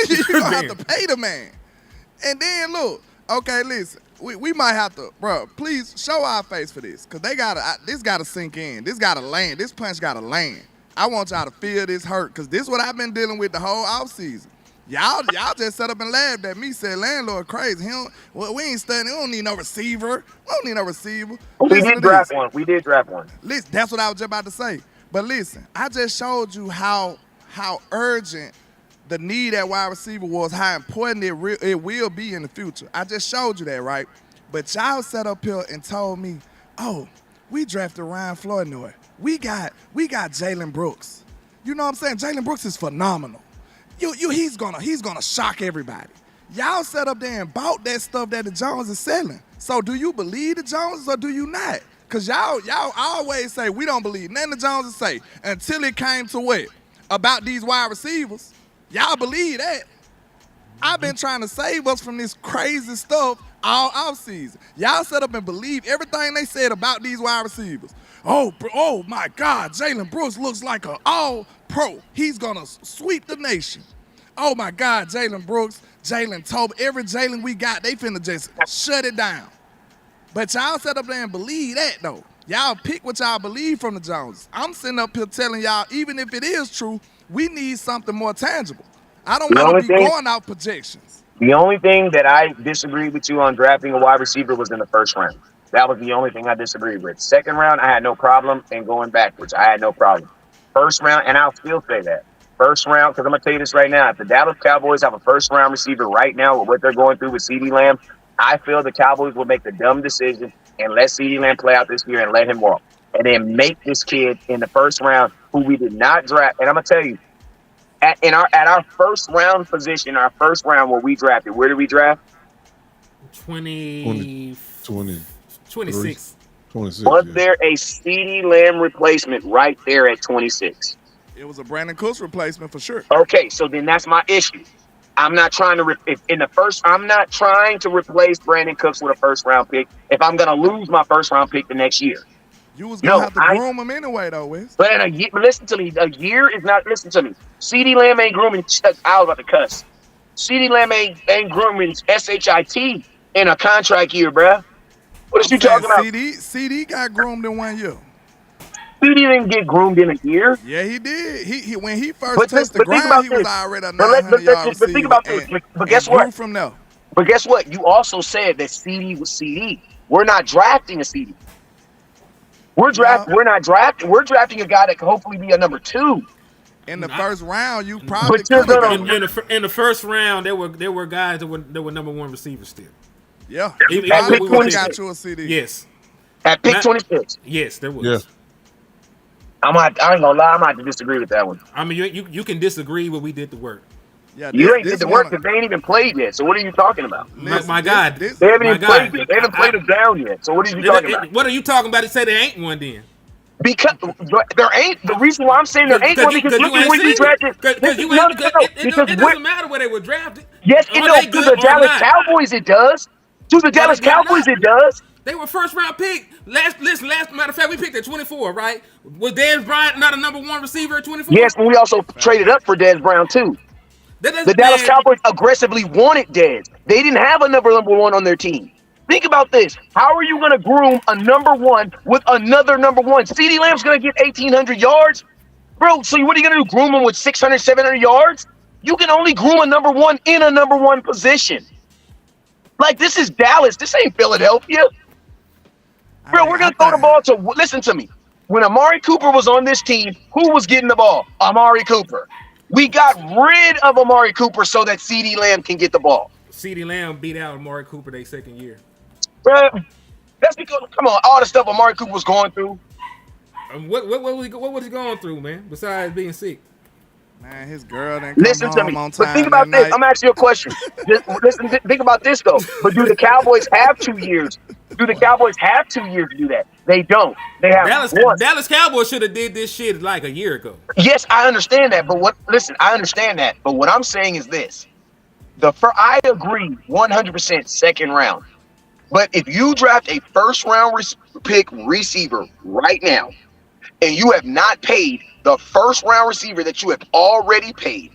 You gonna have to pay the man. And then look, okay, listen, we might have to, bro. Please show our face for this, cause this gotta sink in. This gotta land. This punch gotta land. I want y'all to feel this hurt, cause this is what I've been dealing with the whole offseason. Y'all just set up and laughed at me, said landlord crazy. We ain't studying. We don't need no receiver. We don't need no receiver. We did draft one. We did draft one. Listen, that's what I was just about to say. But listen, I just showed you how urgent the need at wide receiver was, how important it will be in the future. I just showed you that, right? But y'all sat up here and told me, oh, we drafted Ryan Flournoy. We got Jalen Brooks. You know what I'm saying? Jalen Brooks is phenomenal. He's gonna shock everybody. Y'all sat up there and bought that stuff that the Jones is selling. So do you believe the Joneses or do you not? Cause y'all always say we don't believe nothing the Joneses say until it came to what? About these wide receivers. Y'all believe that. I've been trying to save us from this crazy stuff all offseason. Y'all set up and believe everything they said about these wide receivers. Oh my God, Jalen Brooks looks like an all-pro. He's going to sweep the nation. Oh my God, Jalen Brooks, Jalen Tolbert, every Jalen we got, they finna just shut it down. But y'all set up there and believe that, though. Y'all pick what y'all believe from the Joneses. I'm sitting up here telling y'all, even if it is true, we need something more tangible. I don't want to be going out projections. The only thing that I disagreed with you on drafting a wide receiver was in the first round. That was the only thing I disagreed with. Second round, I had no problem, and going backwards, I had no problem. First round, and I'll still say that. First round, because I'm going to tell you this right now. If the Dallas Cowboys have a first-round receiver right now with what they're going through with CeeDee Lamb, I feel the Cowboys will make the dumb decision and let CeeDee Lamb play out this year and let him walk. And then make this kid in the first round, who we did not draft. And I'm going to tell you, at our first round position, our first round where we drafted, where did we draft? 26. 26. Was there a CeeDee Lamb replacement right there at 26? It was a Brandon Cooks replacement for sure. Okay, so then that's my issue. I'm not trying to I'm not trying to replace Brandon Cooks with a first round pick if I'm going to lose my first round pick the next year. You was going to have to groom him anyway, though, Wes. But listen to me. A year is not, listen to me. CeeDee Lamb ain't grooming, I was about to cuss. CeeDee Lamb ain't grooming SHIT in a contract year, bruh. What are you talking about? CD got groomed in 1 year. CD didn't get groomed in a year. Yeah, he did. He when he first touched the ground, he was already a 900-yard receiver. But think about this. But guess what? From there. But guess what? You also said that CD was CD. We're not drafting a CD. We're not drafting. We're drafting a guy that could hopefully be a number 2. In the first round, you probably could have. In the first round, there were guys that were number 1 receivers still. Yeah. At pick 26. Got you a CD. Yes. At pick 26. Yes, there was. Yeah. I ain't gonna lie. I might have to disagree with that one. I mean, you can disagree, but we did the work. Yeah, you ain't did the work because they ain't even played yet. So what are you talking about? My God, they haven't even played yet. They haven't played us down yet. So what are you talking about? What are you talking about to say there ain't one then? Because there ain't. The reason why I'm saying there ain't one because look at when we drafted. It doesn't matter where they were drafted. Yes, it does. To the Dallas Cowboys, it does. To the Dallas Cowboys, it does. They were first round pick. Last matter of fact, we picked at 24, right? Was Dez Bryant not a number 1 receiver at 24? Yes, but we also traded up for Dez Brown too. The Dallas Cowboys aggressively wanted Dez. They didn't have a number 1 on their team. Think about this. How are you going to groom a number 1 with another number 1? CeeDee Lamb's going to get 1,800 yards? Bro, so what are you going to do? Groom him with 600, 700 yards? You can only groom a number 1 in a number 1 position. Like, this is Dallas. This ain't Philadelphia. Bro, we're gonna throw the ball to. Listen to me. When Amari Cooper was on this team, who was getting the ball? Amari Cooper. We got rid of Amari Cooper so that CeeDee Lamb can get the ball. CeeDee Lamb beat out Amari Cooper their second year. Bro, that's because come on, all the stuff Amari Cooper was going through. What was he going through, man? Besides being sick. Man, his girl didn't come Listen to home me. on time. But think about that this. night. I'm asking you a question. Think about this though. But do the Cowboys have 2 years? Do the Cowboys have 2 years to do that? They don't. They have one. Dallas Cowboys should have did this shit like a year ago. Yes, I understand that. But I understand that. But what I'm saying is this. I agree 100% second round. But if you draft a first round pick receiver right now, and you have not paid the first round receiver that you have already paid,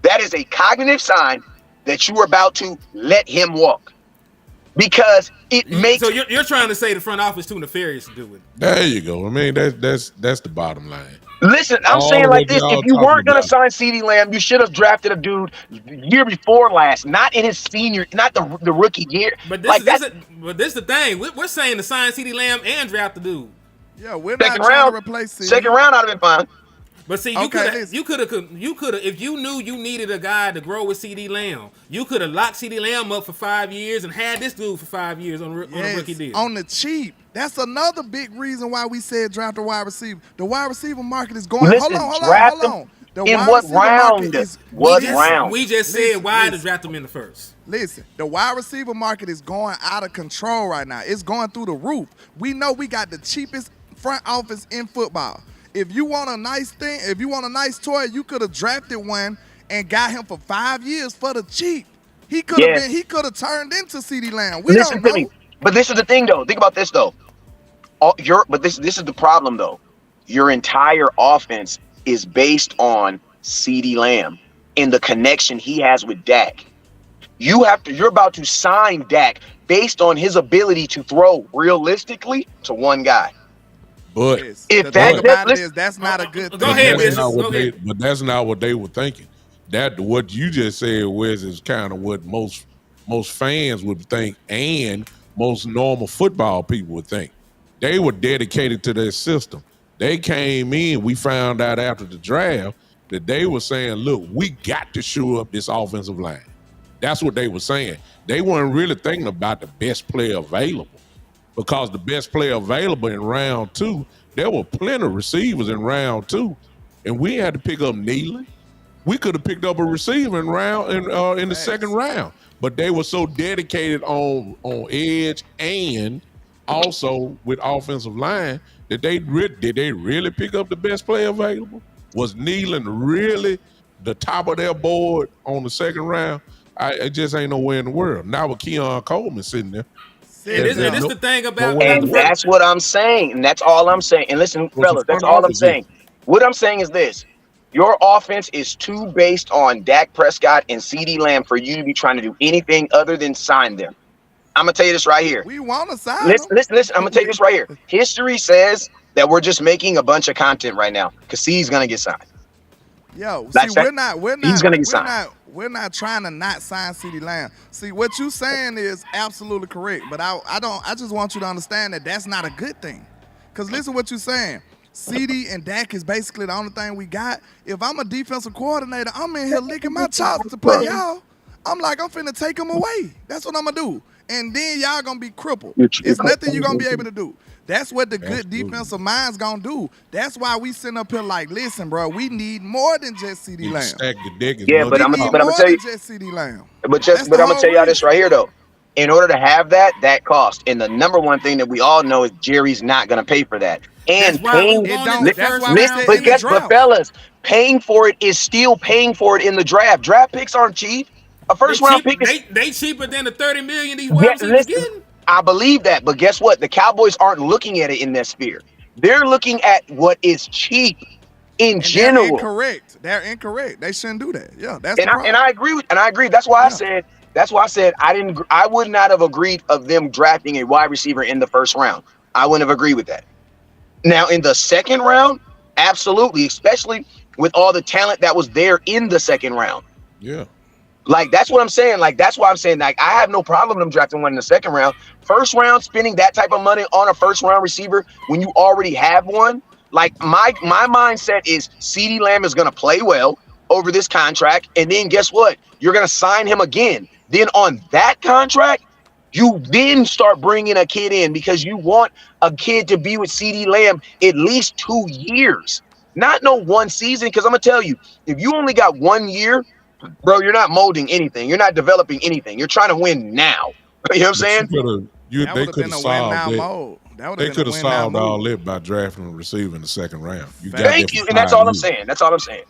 that is a cognitive sign that you are about to let him walk. Because it makes. So you're trying to say the front office too nefarious to do it. There you go. I mean, that's the bottom line. Listen, I'm saying like this. If you weren't going to sign CeeDee Lamb, you should have drafted a dude year before last, not in his senior, not the rookie year. But this is the thing. We're saying to sign CeeDee Lamb and draft the dude. Yeah, we're not trying to replace CeeDee. Second round, I'd have been fine. But see, you could have, if you knew you needed a guy to grow with CeeDee Lamb, you could have locked CeeDee Lamb up for 5 years and had this dude for 5 years on a rookie deal. On the cheap. That's another big reason why we said draft a wide receiver. The wide receiver market is going. Listen, hold on. In what round? We just said why to draft him in the first. Listen, the wide receiver market is going out of control right now. It's going through the roof. We know we got the cheapest front office in football. If you want a nice thing, if you want a nice toy, you could have drafted one and got him for 5 years for the cheap. He could have been. He could have turned into CeeDee Lamb. Listen to me. But this is the thing, though. Think about this, though. This is the problem, though. Your entire offense is based on CeeDee Lamb and the connection he has with Dak. You're about to sign Dak based on his ability to throw realistically to one guy. But that's not a good thing. Go ahead, but that's not what they were thinking. That what you just said, Wes, is kind of what most fans would think, and most normal football people would think. They were dedicated to their system. They came in. We found out after the draft that they were saying, "Look, we got to shore up this offensive line." That's what they were saying. They weren't really thinking about the best player available. Because the best player available in round 2, there were plenty of receivers in round 2, and we had to pick up Nealon. We could have picked up a receiver in the second round, but they were so dedicated on edge and also with offensive line that did they really pick up the best player available? Was Nealon really the top of their board on the second round? It just ain't nowhere in the world. Now with Keon Coleman sitting there. And it's the thing about, and that's what I'm saying, and that's all I'm saying. And listen, fellas, that's all I'm saying. What I'm saying is this: your offense is too based on Dak Prescott and CeeDee Lamb for you to be trying to do anything other than sign them. I'm gonna tell you this right here. We want to sign. Listen. I'm gonna tell you this right here. History says that we're just making a bunch of content right now because C's gonna get signed. Yo, see, we're not. He's gonna get signed. We're not trying to not sign CeeDee Lamb. See, what you saying is absolutely correct, but I just want you to understand that that's not a good thing. Because listen what you're saying. CeeDee and Dak is basically the only thing we got. If I'm a defensive coordinator, I'm in here licking my chops to play y'all. I'm finna take them away. That's what I'm going to do. And then y'all going to be crippled. It's nothing you're going to be able to do. That's what the good defensive mind's going to do. That's why we sitting up here like, listen, bro, we need more than just CeeDee Lamb. Stack the deck. But I'm going to tell you. Just CeeDee Lamb. But I'm going to tell y'all this right here, though. In order to have that cost. And the number one thing that we all know is Jerry's not going to pay for that. And paying, but fellas, paying for it is still paying for it in the draft. Draft picks aren't cheap. A first round pick is they cheaper than the $30 million these wide receivers getting. I believe that, but guess what? The Cowboys aren't looking at it in that sphere. They're looking at what is cheap in general. They're incorrect. They shouldn't do that. Yeah, that's and I agree. That's why I said I would not have agreed of them drafting a wide receiver in the first round. I wouldn't have agreed with that. Now in the second round, absolutely, especially with all the talent that was there in the second round. Yeah. Like, that's what I'm saying. Like, that's why I'm saying, like, I have no problem them drafting one in the second round. First round, spending that type of money on a first round receiver when you already have one. Like, my mindset is CeeDee Lamb is going to play well over this contract. And then guess what? You're going to sign him again. Then on that contract, you then start bringing a kid in because you want a kid to be with CeeDee Lamb at least 2 years, not no one season. Because I'm going to tell you, if you only got 1 year, bro, you're not molding anything. You're not developing anything. You're trying to win now. You know what I'm saying? They could have solved that. They could have solved all move. that by drafting a receiver in the second round. You got Thank you, and that's all I'm saying. That's all I'm saying.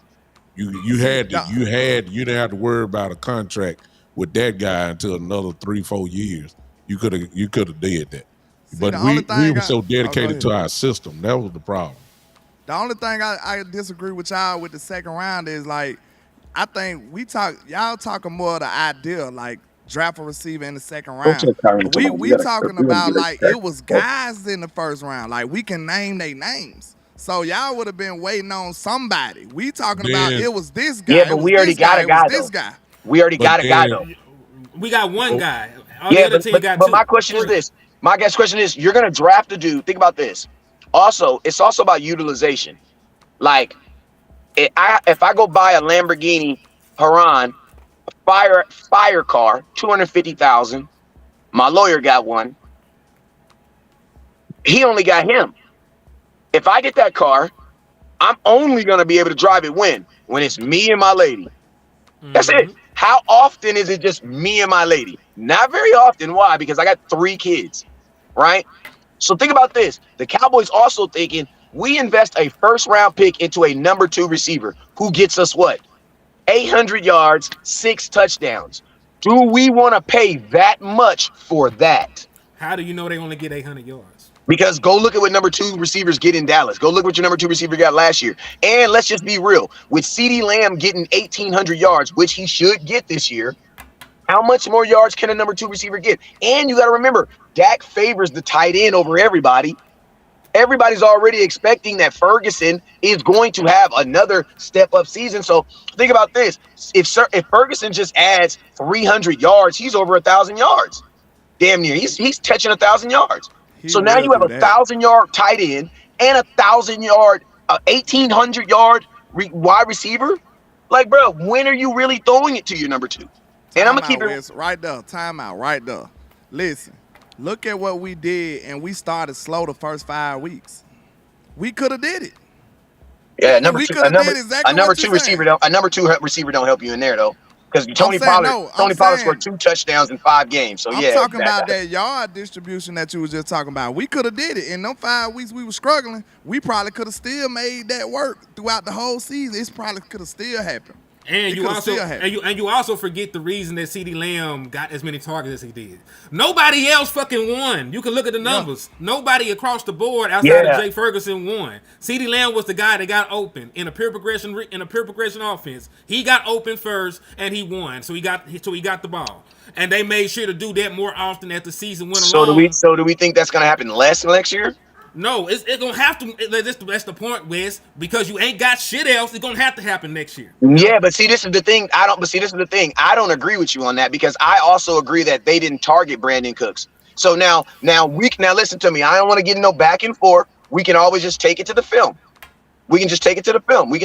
You didn't have to worry about a contract with that guy until another 3-4 years. You could have did that. But we were so dedicated to our system. That was the problem. The only thing I disagree with y'all with the second round is, like, I think y'all talking more of the idea, like draft a receiver in the second round. We talking about, like, it was guys in the first round. Like, we can name their names. So y'all would have been waiting on somebody. We talking about it was this guy. Yeah, but we already got a guy, though. We already got a guy, though. We got one guy. But my question is this. My guess question is, you're going to draft a dude. Think about this. Also, it's also about utilization. Like, if I go buy a Lamborghini Haran fire car, $250,000, my lawyer got one. He only got him. If I get that car, I'm only gonna be able to drive it when it's me and my lady. That's it. How often is it just me and my lady? Not very often. Why? Because I got 3 kids, right? So think about this. The Cowboys also thinking, we invest a first-round pick into a number 2 receiver who gets us what? 800 yards, 6 touchdowns. Do we want to pay that much for that? How do you know they only get 800 yards? Because go look at what number 2 receivers get in Dallas. Go look what your number 2 receiver got last year. And let's just be real. With CeeDee Lamb getting 1,800 yards, which he should get this year, how much more yards can a number 2 receiver get? And you got to remember, Dak favors the tight end over everybody. Everybody's already expecting that Ferguson is going to have another step-up season. So think about this. If Ferguson just adds 300 yards, he's over 1,000 yards. Damn near. He's touching 1,000 yards. So now you have 1,000-yard tight end and 1,000-yard, 1,800-yard wide receiver. Like, bro, when are you really throwing it to your number 2? And I'm going to keep it. Right there. Timeout right there. Listen. Look at what we did, and we started slow the first 5 weeks. We could have did it. Yeah, a number 2 receiver don't help you in there though, because Tony Pollard scored 2 touchdowns in 5 games. So I'm talking about that yard distribution that you was just talking about. We could have did it in them 5 weeks we were struggling. We probably could have still made that work throughout the whole season. It probably could have still happened. And you also forget the reason that CeeDee Lamb got as many targets as he did. Nobody else fucking won. You can look at the numbers. Yeah. Nobody across the board outside of Jay Ferguson won. CeeDee Lamb was the guy that got open in a pure progression offense. He got open first and he won. So he got the ball. And they made sure to do that more often as the season went along. So do we think that's gonna happen less next year? No, it's gonna have to. That's the point, Wes. Because you ain't got shit else, it's gonna have to happen next year. Yeah, but see, this is the thing. I don't agree with you on that, because I also agree that they didn't target Brandon Cooks. So now listen to me. I don't want to get no back and forth. We can always just take it to the film. We can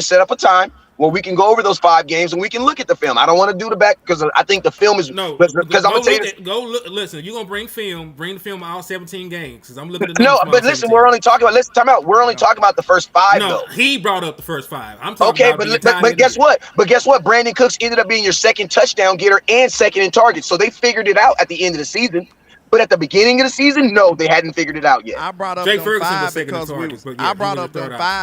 set up a time where we can go over those 5 games and we can look at the film. I don't want to do the back because I think the film is because I'm gonna tell you. Go look. Listen, you're gonna bring the film all 17 games because I'm looking at the no. But listen, we're only talking about. Time out. We're only talking about the first 5. No, though. He brought up the first 5. I'm talking about but guess what? But guess what? Brandon Cooks ended up being your second touchdown getter and second in targets. So they figured it out at the end of the season. But at the beginning of the season, no, they hadn't figured it out yet. I brought up them 5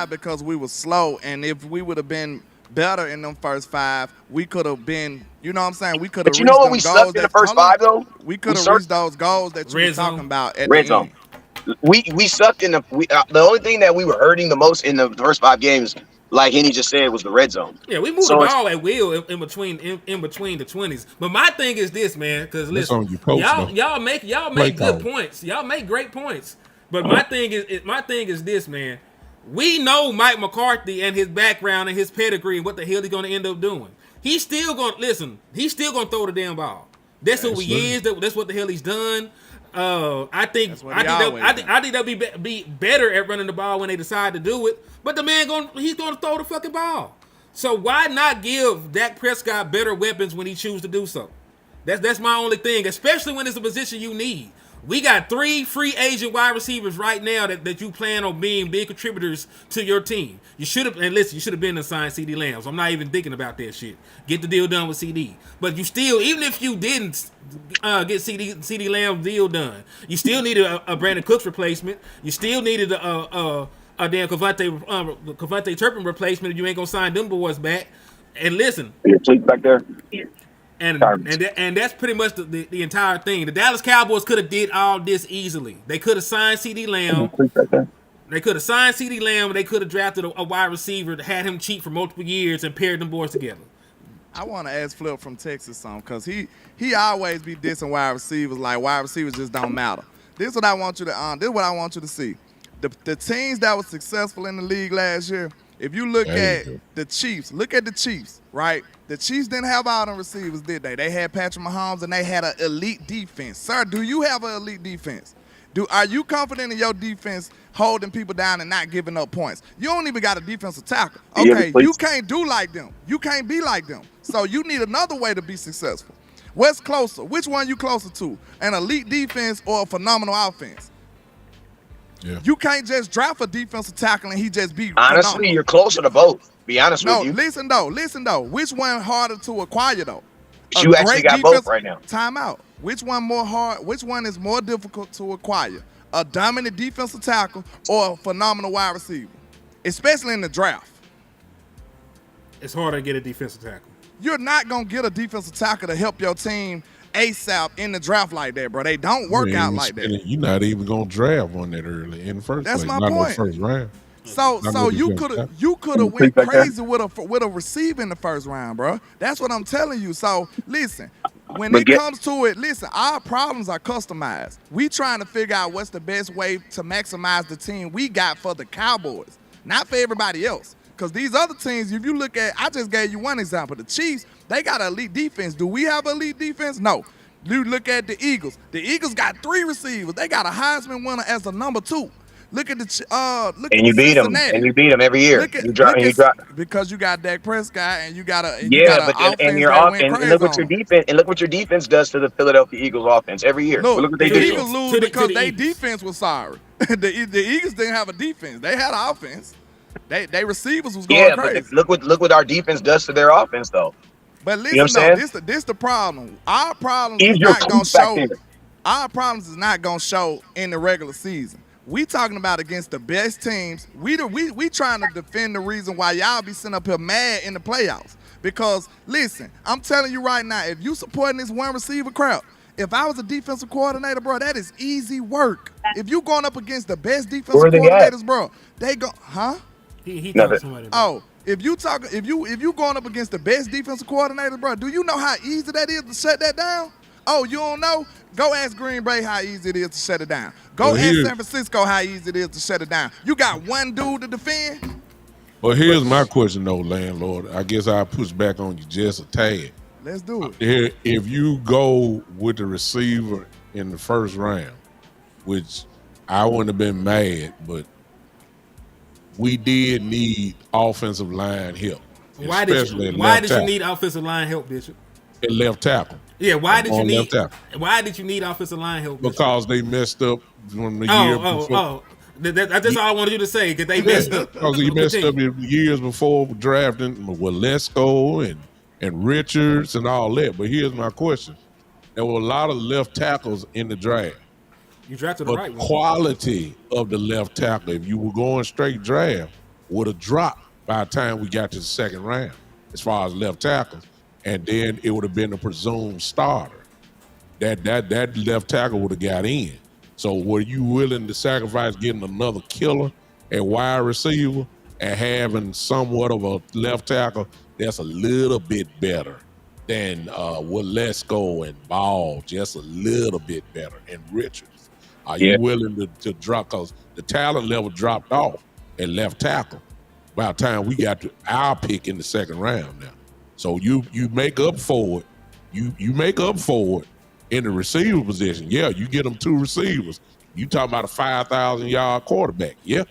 because we were slow, and if we would have been better in them first 5, we could have been, you know what I'm saying? We could have. But you know what we sucked in the first 5 though? We could have reached those goals that you were talking about at red the zone. end. We sucked in the only thing that we were hurting the most in the first 5 games, like Henny just said, was the red zone. Yeah, we moved the ball at will in between the 20s. But my thing is this, man, because listen, y'all make good points. Y'all make great points. But my thing is this, man. We know Mike McCarthy and his background and his pedigree and what the hell he's going to end up doing. he's still gonna listen. He's still gonna throw the damn ball. That's who he is. That's what the hell he's done. I think they'll be better at running the ball when they decide to do it. But the man he's gonna throw the fucking ball. So why not give Dak Prescott better weapons when he chooses to do so? That's my only thing, especially when it's a position you need. We got 3 free agent wide receivers right now that you plan on being big contributors to your team. You should have, and listen, you should have been assigned CD Lamb. So I'm not even thinking about that shit. Get the deal done with CD. But you still, even if you didn't get CD Lamb deal done, you still needed a Brandon Cooks replacement. You still needed a damn Cavante Turpin replacement if you ain't gonna sign them boys back. And listen, your tweet back there. And that's pretty much the entire thing. The Dallas Cowboys could have did all this easily. They could have signed CD Lamb. They could have signed CD Lamb, and they could have drafted a wide receiver that had him cheat for multiple years and paired them boys together. I want to ask Flip from Texas something, because he always be dissing wide receivers like wide receivers just don't matter. This is what I want you to see. The teams that were successful in the league last year, if you look at the Chiefs, right? The Chiefs didn't have all them receivers, did they? They had Patrick Mahomes, and they had an elite defense. Sir, do you have an elite defense? Are you confident in your defense holding people down and not giving up points? You don't even got a defensive tackle. Okay, you can't do like them. You can't be like them. So you need another way to be successful. What's closer? Which one you closer to? An elite defense or a phenomenal offense? Yeah. You can't just draft a defensive tackle and he just be honestly phenomenal. You're closer to both. Be honest with you. No, listen though. Which one harder to acquire though? You actually got both right now. Time out. Which one more hard? Which one is more difficult to acquire? A dominant defensive tackle or a phenomenal wide receiver? Especially in the draft. It's harder to get a defensive tackle. You're not gonna get a defensive tackle to help your team ASAP in the draft like that, bro. They don't work out like that. You're not even gonna draft one that early in the first place. That's my point. No first round. So you could have went crazy with a receiver in the first round, bro. That's what I'm telling you. So listen, when it comes to it, listen, our problems are customized. We trying to figure out what's the best way to maximize the team we got for the Cowboys, not for everybody else. Because these other teams, if you look at, I just gave you one example. The Chiefs, they got an elite defense. Do we have elite defense? No. You look at the Eagles. The Eagles got 3 receivers. They got a Heisman winner as a number 2. Look at the and you beat them. And you beat them every year. You drop because you got Dak Prescott and you got a your offense. And look what your defense and look what your defense does to the Philadelphia Eagles offense every year. Look what they do. The Eagles lose because their defense was sorry. the Eagles didn't have a defense. They had an offense. They receivers was going crazy. But look what our defense does to their offense though. But listen, you know this the problem. Our problems is not gonna show. Our problems is not gonna show in the regular season. We talking about against the best teams. We trying to defend the reason why y'all be sitting up here mad in the playoffs. Because listen, I'm telling you right now, if you supporting this one receiver crowd, if I was a defensive coordinator, bro, that is easy work. If you going up against the best defensive coordinators, bro, they go, huh? He talking to somebody. If you going up against the best defensive coordinators, bro, do you know how easy that is to shut that down? Oh, you don't know? Go ask Green Bay how easy it is to shut it down. Go ask San Francisco how easy it is to shut it down. You got one dude to defend? Well, here's my question, though, landlord. I guess I'll push back on you just a tad. Let's do it. If you go with the receiver in the first round, which I wouldn't have been mad, but we did need offensive line help. Why did you need offensive line help, Bishop? At left tackle. Yeah, why did you need offensive line help? Bishop? Because they messed up from the year before. That's all I wanted you to say, because they messed up. Because he messed up years before drafting with Lesko and Richards and all that. But here's my question. There were a lot of left tackles in the draft. You drafted the right one. The quality of the left tackle, if you were going straight draft, would have dropped by the time we got to the second round as far as left tackles. And then it would have been a presumed starter. That left tackle would have got in. So were you willing to sacrifice getting another killer at wide receiver and having somewhat of a left tackle that's a little bit better than Lesko and Ball, just a little bit better, and Richards? Are you willing to drop? Because the talent level dropped off at left tackle by the time we got to our pick in the second round now. So you make up for it. You make up for it in the receiver position. Yeah, you get them 2 receivers. You talking about a 5,000-yard quarterback. Yeah,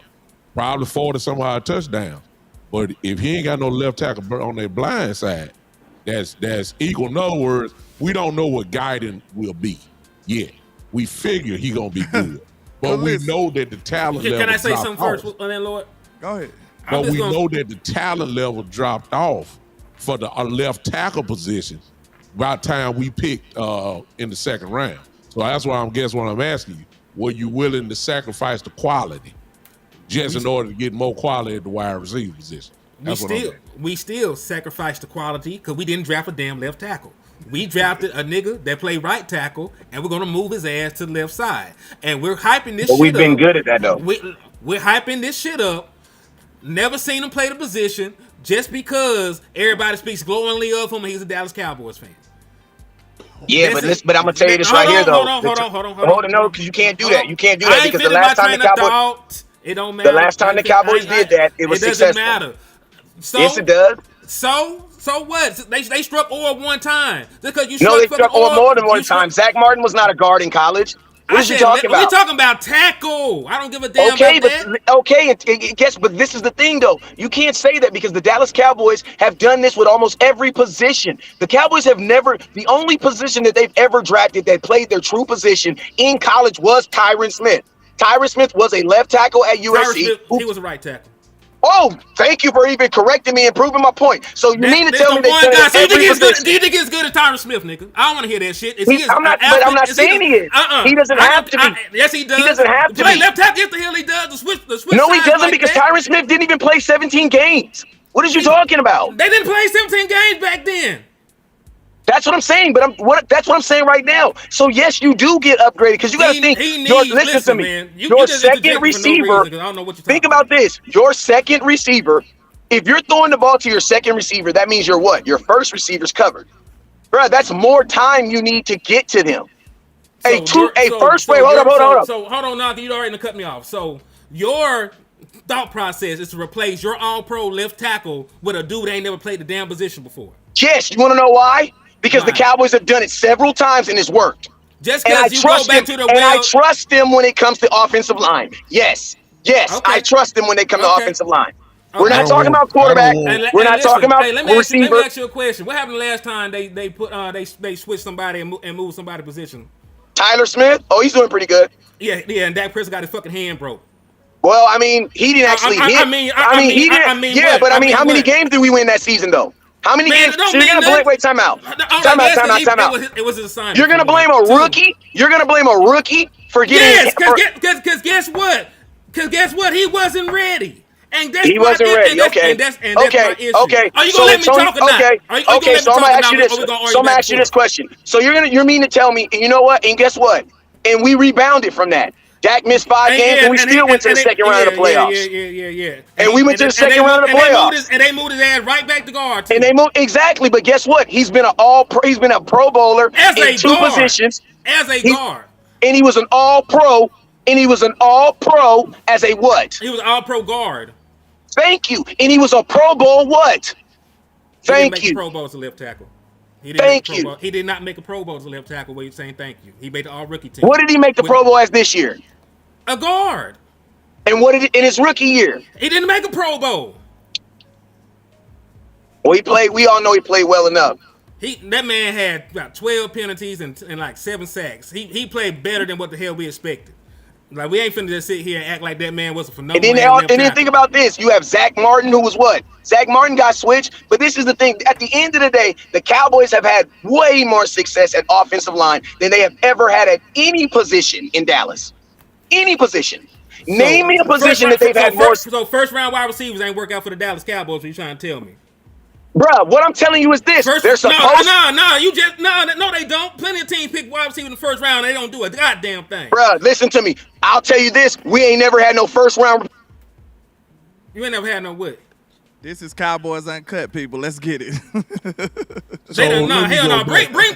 probably 40 some odd touchdowns. But if he ain't got no left tackle on their blind side, that's equal. In other words, we don't know what Guyton will be yet. We figure he gonna be good, but we know that the talent level. Can I say something off. first on that, Lord? Go ahead. But we know that the talent level dropped off for the left tackle position by the time we picked in the second round. So that's why I'm asking you: were you willing to sacrifice the quality just in order to get more quality at the wide receiver position? We still sacrificed the quality because we didn't draft a damn left tackle. We drafted a nigga that played right tackle, and we're gonna move his ass to the left side. And we're hyping this. But we've been good at that though. We're hyping this shit up. Never seen him play the position just because everybody speaks glowingly of him and he's a Dallas Cowboys fan. Yeah, but I'm gonna tell you this right here though. Hold on, no, because you can't do that. You can't do that because the last time the Cowboys, it don't matter. The last time the Cowboys did that, it was successful. It doesn't matter. So, yes, it does. So what? They struck Orr one time. Because you they struck Orr more than one time. Zach Martin was not a guard in college. What are you talking about? We're talking about tackle. I don't give a damn about that. Okay, but this is the thing, though. You can't say that because the Dallas Cowboys have done this with almost every position. The Cowboys have never – the only position that they've ever drafted that played their true position in college was Tyron Smith. Tyron Smith was a left tackle at USC. Smith, he was a right tackle. Oh, thank you for even correcting me and proving my point. So you mean to tell me that do you think he's good as Tyron Smith, nigga? I don't want to hear that shit. I'm not saying he is. He doesn't have to be. Yes, he does. He doesn't have to play be. Left tackle. Yes, the hell he does. The switch no, he doesn't because Tyron Smith didn't even play 17 games. What are you talking about? They didn't play 17 games back then. That's what I'm saying, but that's what I'm saying right now. So yes, you do get upgraded because you got to think. Listen to me. Man, your second receiver. No I don't know what you're think about this. Your second receiver. If you're throwing the ball to your second receiver, that means your first receiver's covered, bro. That's more time you need to get to them. Hold up. So hold on, now you already cut me off. So your thought process is to replace your All-Pro left tackle with a dude that ain't never played the damn position before. Yes, you want to know why? Because the Cowboys have done it several times and it's worked. Just because you go back to the well. And I trust them when it comes to offensive line. Yes, okay. I trust them when they come to offensive line. We're not talking about quarterback. We're not talking about receiver. Let me ask you a question. What happened the last time they switched somebody and moved somebody position? Tyler Smith? Oh, he's doing pretty good. Yeah, and Dak Prescott got his fucking hand broke. Well, I mean, he didn't actually hit. But how many games did we win that season though? How many games? So you're gonna blame? Wait, time out. Time out. It was his assignment. You're gonna blame a rookie? You're gonna blame a rookie for getting? Yes, because guess what? He wasn't ready. And that's he wasn't ready. Okay. That's my issue. Okay. Are you gonna let me talk or not? Okay. So I'm gonna ask you this. So I'm gonna ask you this question. So you're mean to tell me? And you know what? And guess what? And we rebounded from that. Dak missed 5 games, and we still went to the second round of the playoffs. Yeah. And we went to the second round of the playoffs. And they moved his ass right back to guard. Too. And they moved exactly, but guess what? He's been He's been a Pro Bowler in 2 positions as a guard. And he was an All-Pro. And he was an All-Pro as a what? He was All-Pro guard. Thank you. And he was a Pro Bowl what? Thank you. Pro Bowl as a left tackle. He did not make a Pro Bowl as a left tackle where you're saying thank you. He made the all-rookie team. What did he make the Pro Bowl as this year? A guard. And what did in his rookie year? He didn't make a Pro Bowl. Well, we all know he played well enough. That man had about 12 penalties and like 7 sacks. He played better than what the hell we expected. Like, we ain't finna just sit here and act like that man was a phenomenal. And then think about this. You have Zach Martin, who was what? Zach Martin got switched. But this is the thing. At the end of the day, the Cowboys have had way more success at offensive line than they have ever had at any position in Dallas. Any position. Name me a position that they've had more. So first-round wide receivers ain't work out for the Dallas Cowboys, what you trying to tell me? Bruh, what I'm telling you is this. No, they don't. Plenty of teams pick wide receiver in the first round. They don't do a goddamn thing. Bruh, listen to me. I'll tell you this. We ain't never had no first round. You ain't never had no what? This is Cowboys Uncut, people. Let's get it. They done, let me hell go no. back. Bring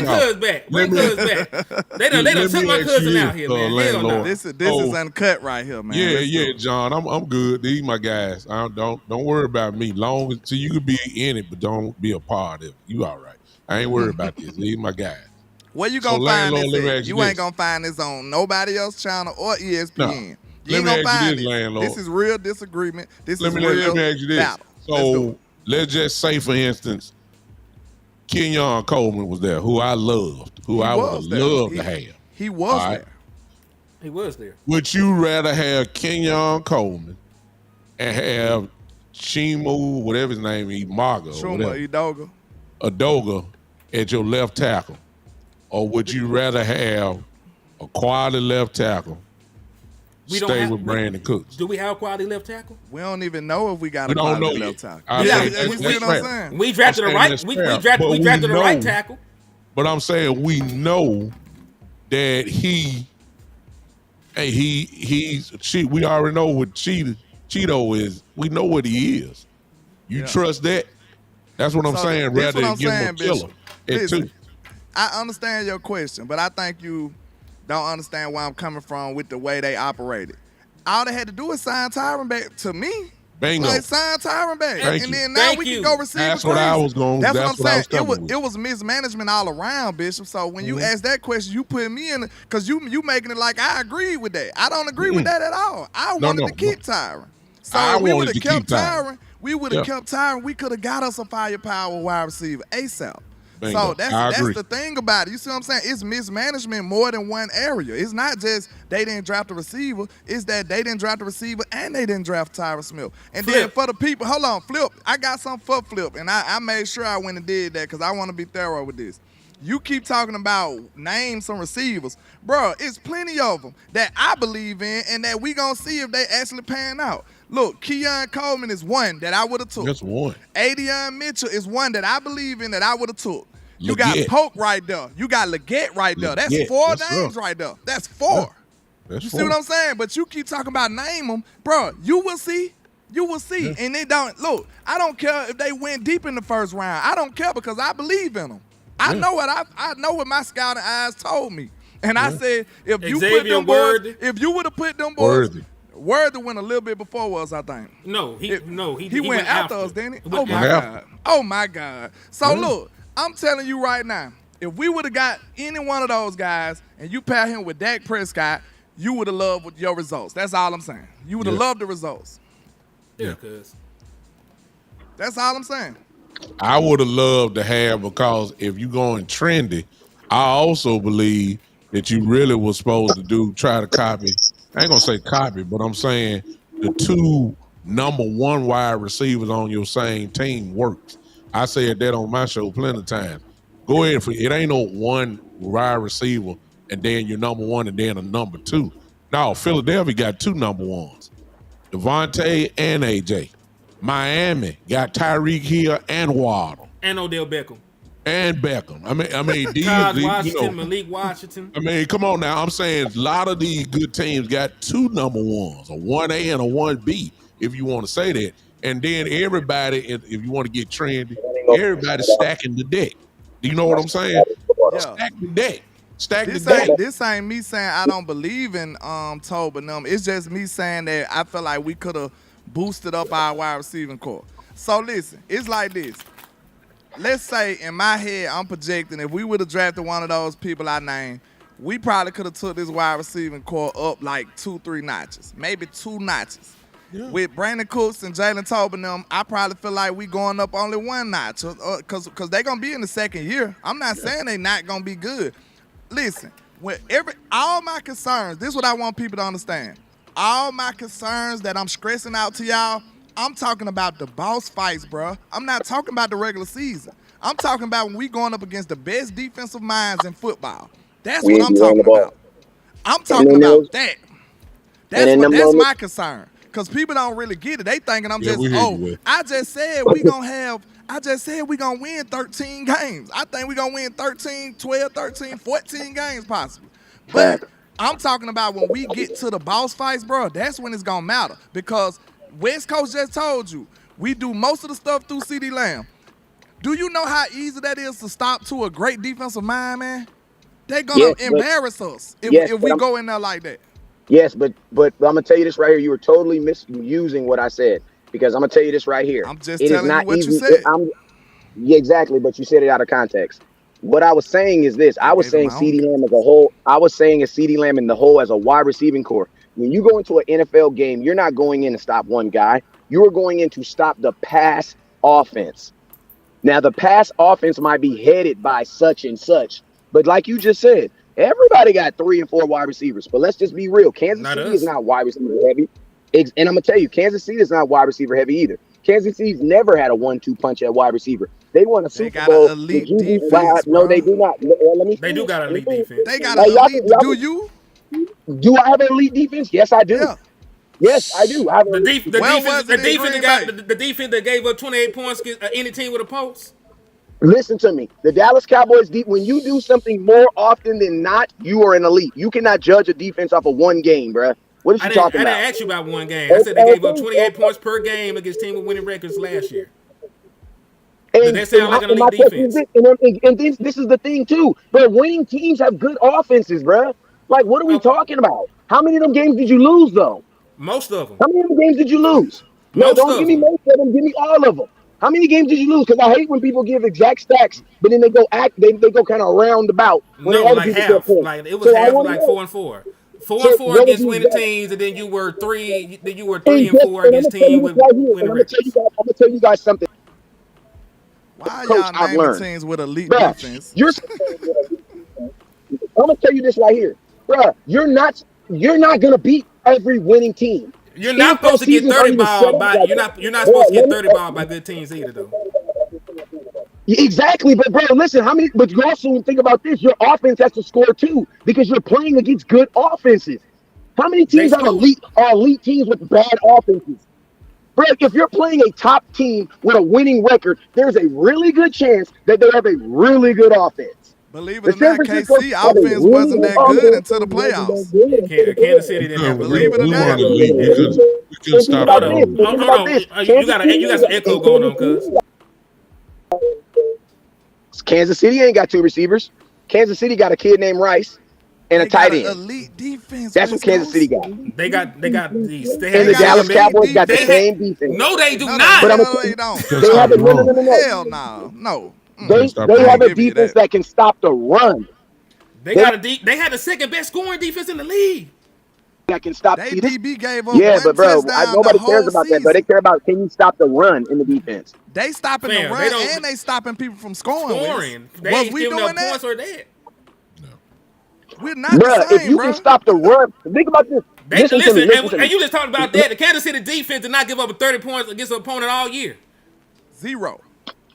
Cuz back. Bring Cuz back. They done took my cousin out here, man. Hell no. This is Uncut right here, man. Yeah, John. I'm good. These my guys. Don't worry about me. Long as you could be in it, but don't be a part of it. You all right. I ain't worried about this. These my guys. Where you gonna find this at? You ain't gonna find this on nobody else's channel or ESPN. No. You ain't gonna find this, it. landlord. This is real disagreement. This is real real let me ask you this. battle. So let's just say, for instance, Kenyon Coleman was there, who I loved, who I would have loved to have. He was there. He was there. Would you rather have Kenyon Coleman and have Chimu, whatever his name is, Adoga at your left tackle? Or would you rather have a quality left tackle stay with Brandon Cooks? Do we have quality left tackle? We don't even know if we got a quality left tackle. You see what I'm saying? We drafted the right. We drafted the right tackle. But I'm saying we know that we already know what Cheeto is. We know what he is. You trust that? That's what I'm saying. Rather than give him a killer. Listen, I understand your question, but I think you don't understand where I'm coming from with the way they operated. All they had to do is sign Tyron back to me. Bingo. Like, sign Tyron back. And then now we can go receive. That's what I was going. That's what I'm saying. It was mismanagement all around, Bishop. So when you ask that question, you put me in because you making it like I agree with that. I don't agree with that at all. I wanted to keep Tyron. So if we would have kept Tyron, we would have kept Tyron. We could have got us a firepower wide receiver ASAP. Bingo. So that's the thing about it. You see what I'm saying? It's mismanagement more than one area. It's not just they didn't draft a receiver. It's that they didn't draft a receiver and they didn't draft Tyron Smith. And then for the people, hold on, Flip. I got something for Flip, and I made sure I went and did that because I want to be thorough with this. You keep talking about name some receivers. Bro, it's plenty of them that I believe in and that we going to see if they actually pan out. Look, Keon Coleman is one that I would have took. Just one. Adrian Mitchell is one that I believe in that I would have took. You Leggett. got Polk right there. You got Leggett right there. That's four names right there. That's four. That's you see what I'm saying? But you keep talking about name them. Bro, you will see. You will see. Yeah. And they don't. Look, I don't care if they went deep in the first round. I don't care because I believe in them. I know what I know what my scouting eyes told me. And I said, if you put them boys, if you would have put them boys, Worthy went a little bit before us, I think. No, he went after us, didn't he? Oh my God. Oh my God. So look, I'm telling you right now, if we would have got any one of those guys and you pair him with Dak Prescott, you would have loved your results. That's all I'm saying. You would have loved the results. Yeah, cuz. That's all I'm saying. I would have loved to have, because if you going trendy, I also believe that you really was supposed to try to copy. I ain't gonna say copy, but I'm saying the two number one wide receivers on your same team works. I said that on my show plenty of times. Go ahead, it ain't no one wide receiver and then your number one and then a number two. No, Philadelphia got two number ones, Devontae and AJ. Miami got Tyreek Hill and Waddle. And Odell Beckham. And Beckham. I mean, these, Washington, Malik Washington. I mean, come on now. I'm saying a lot of these good teams got two number ones, a 1A and a 1B, if you want to say that. And then everybody, if you want to get trendy, everybody's stacking the deck. Do you know what I'm saying? Yeah. Stack the deck. This ain't me saying I don't believe in Tobin. It's just me saying that I feel like we could have boosted up our wide receiving core. So listen, it's like this. Let's say in my head, I'm projecting if we would have drafted one of those people I named, we probably could have took this wide receiving core up like 2-3 notches, maybe 2 notches. Yeah. With Brandon Cooks and Jalen Tobin, I probably feel like we going up only 1 notch because they're going to be in the second year. I'm not saying they not going to be good. Listen, all my concerns, this is what I want people to understand. All my concerns that I'm stressing out to y'all, I'm talking about the boss fights, bro. I'm not talking about the regular season. I'm talking about when we going up against the best defensive minds in football. That's what I'm talking about. I'm talking about that. That's my concern. Because people don't really get it. They thinking I'm I just said we going to win 13 games. I think we going to win 13, 12, 13, 14 games possibly. But I'm talking about when we get to the boss fights, bro, that's when it's going to matter. Because West Coast just told you, We do most of the stuff through CeeDee Lamb. Do you know how easy that is to stop to a great defensive mind, man? They're gonna embarrass us if we go in there like that. Yes, but I'm gonna tell you this right here. You were totally misusing what I said, because I'm gonna tell you this right here. I'm just telling you what you said. Yeah, exactly, but you said it out of context. What I was saying is this. I was saying CeeDee Lamb as a whole. I was saying CeeDee Lamb in the whole as a wide receiving core. When you go into an NFL game, you're not going in to stop one guy. You are going in to stop the pass offense. Now, the pass offense might be headed by such and such, but like you just said, everybody got 3 and 4 wide receivers. But let's just be real. Kansas City is not wide receiver heavy. And I'm going to tell you, Kansas City is not wide receiver heavy either. Kansas City's never had a 1-2 punch at wide receiver. They won a Super Bowl. They got an elite defense. No, they do not. They do got an elite defense. They got an elite. Do you? Do I have an elite defense? Yes, I do. Yeah. Yes, I do. The defense that gave up 28 points against any team with a pulse. Listen to me. The Dallas Cowboys, when you do something more often than not, you are an elite. You cannot judge a defense off of one game, bruh. What are you talking about? I didn't ask you about one game. I said they gave up 28 points per game against teams with winning records last year. And that sound like an elite defense. And this is the thing, too. But winning teams have good offenses, bruh. Like, what are we talking about? How many of them games did you lose, though? Most of them. How many of them games did you lose? No, don't give me most of them. Give me all of them. How many games did you lose? Because I hate when people give exact stacks, but then they go they go kind of roundabout. No, like half. Like it was half, like 4 and 4. 4 and 4 against winning teams, and then you were 3. Then you were 3 and 4 against teams with winning records. I'm gonna tell you guys something. Why y'all naming teams with elite defense? I'm gonna tell you this right here, bro. You're not gonna beat every winning team. You're not supposed to get 30 ball by you're not supposed to get 30 ball by good teams either, though. Exactly, but bro, listen, but you also think about this, your offense has to score too, because you're playing against good offenses. How many teams are elite teams with bad offenses? Bro, if you're playing a top team with a winning record, there's a really good chance that they have a really good offense. Believe it or not, KC offense wasn't that good until the playoffs. Kansas City didn't have. Believe it or not, you couldn't stop that. Hold on. You got some echo going on, cuz. Kansas City ain't got 2 receivers. Kansas City got a kid named Rice and a tight end. Elite defense. That's what Kansas City got. They got these. And the Dallas Cowboys got the same defense. No, they do not. They don't. They have Hell no. They have a defense that can stop the run. They had the second best scoring defense in the league. That can stop. They DB gave up but bro, nobody cares about that. But they care about, can you stop the run in the defense? They stopping the run and they stopping people from scoring. They ain't giving up points or that. We're not the same, if you can stop the run, think about this. Listen, and you just talked about that. The Kansas City defense did not give up 30 points against an opponent all year. 0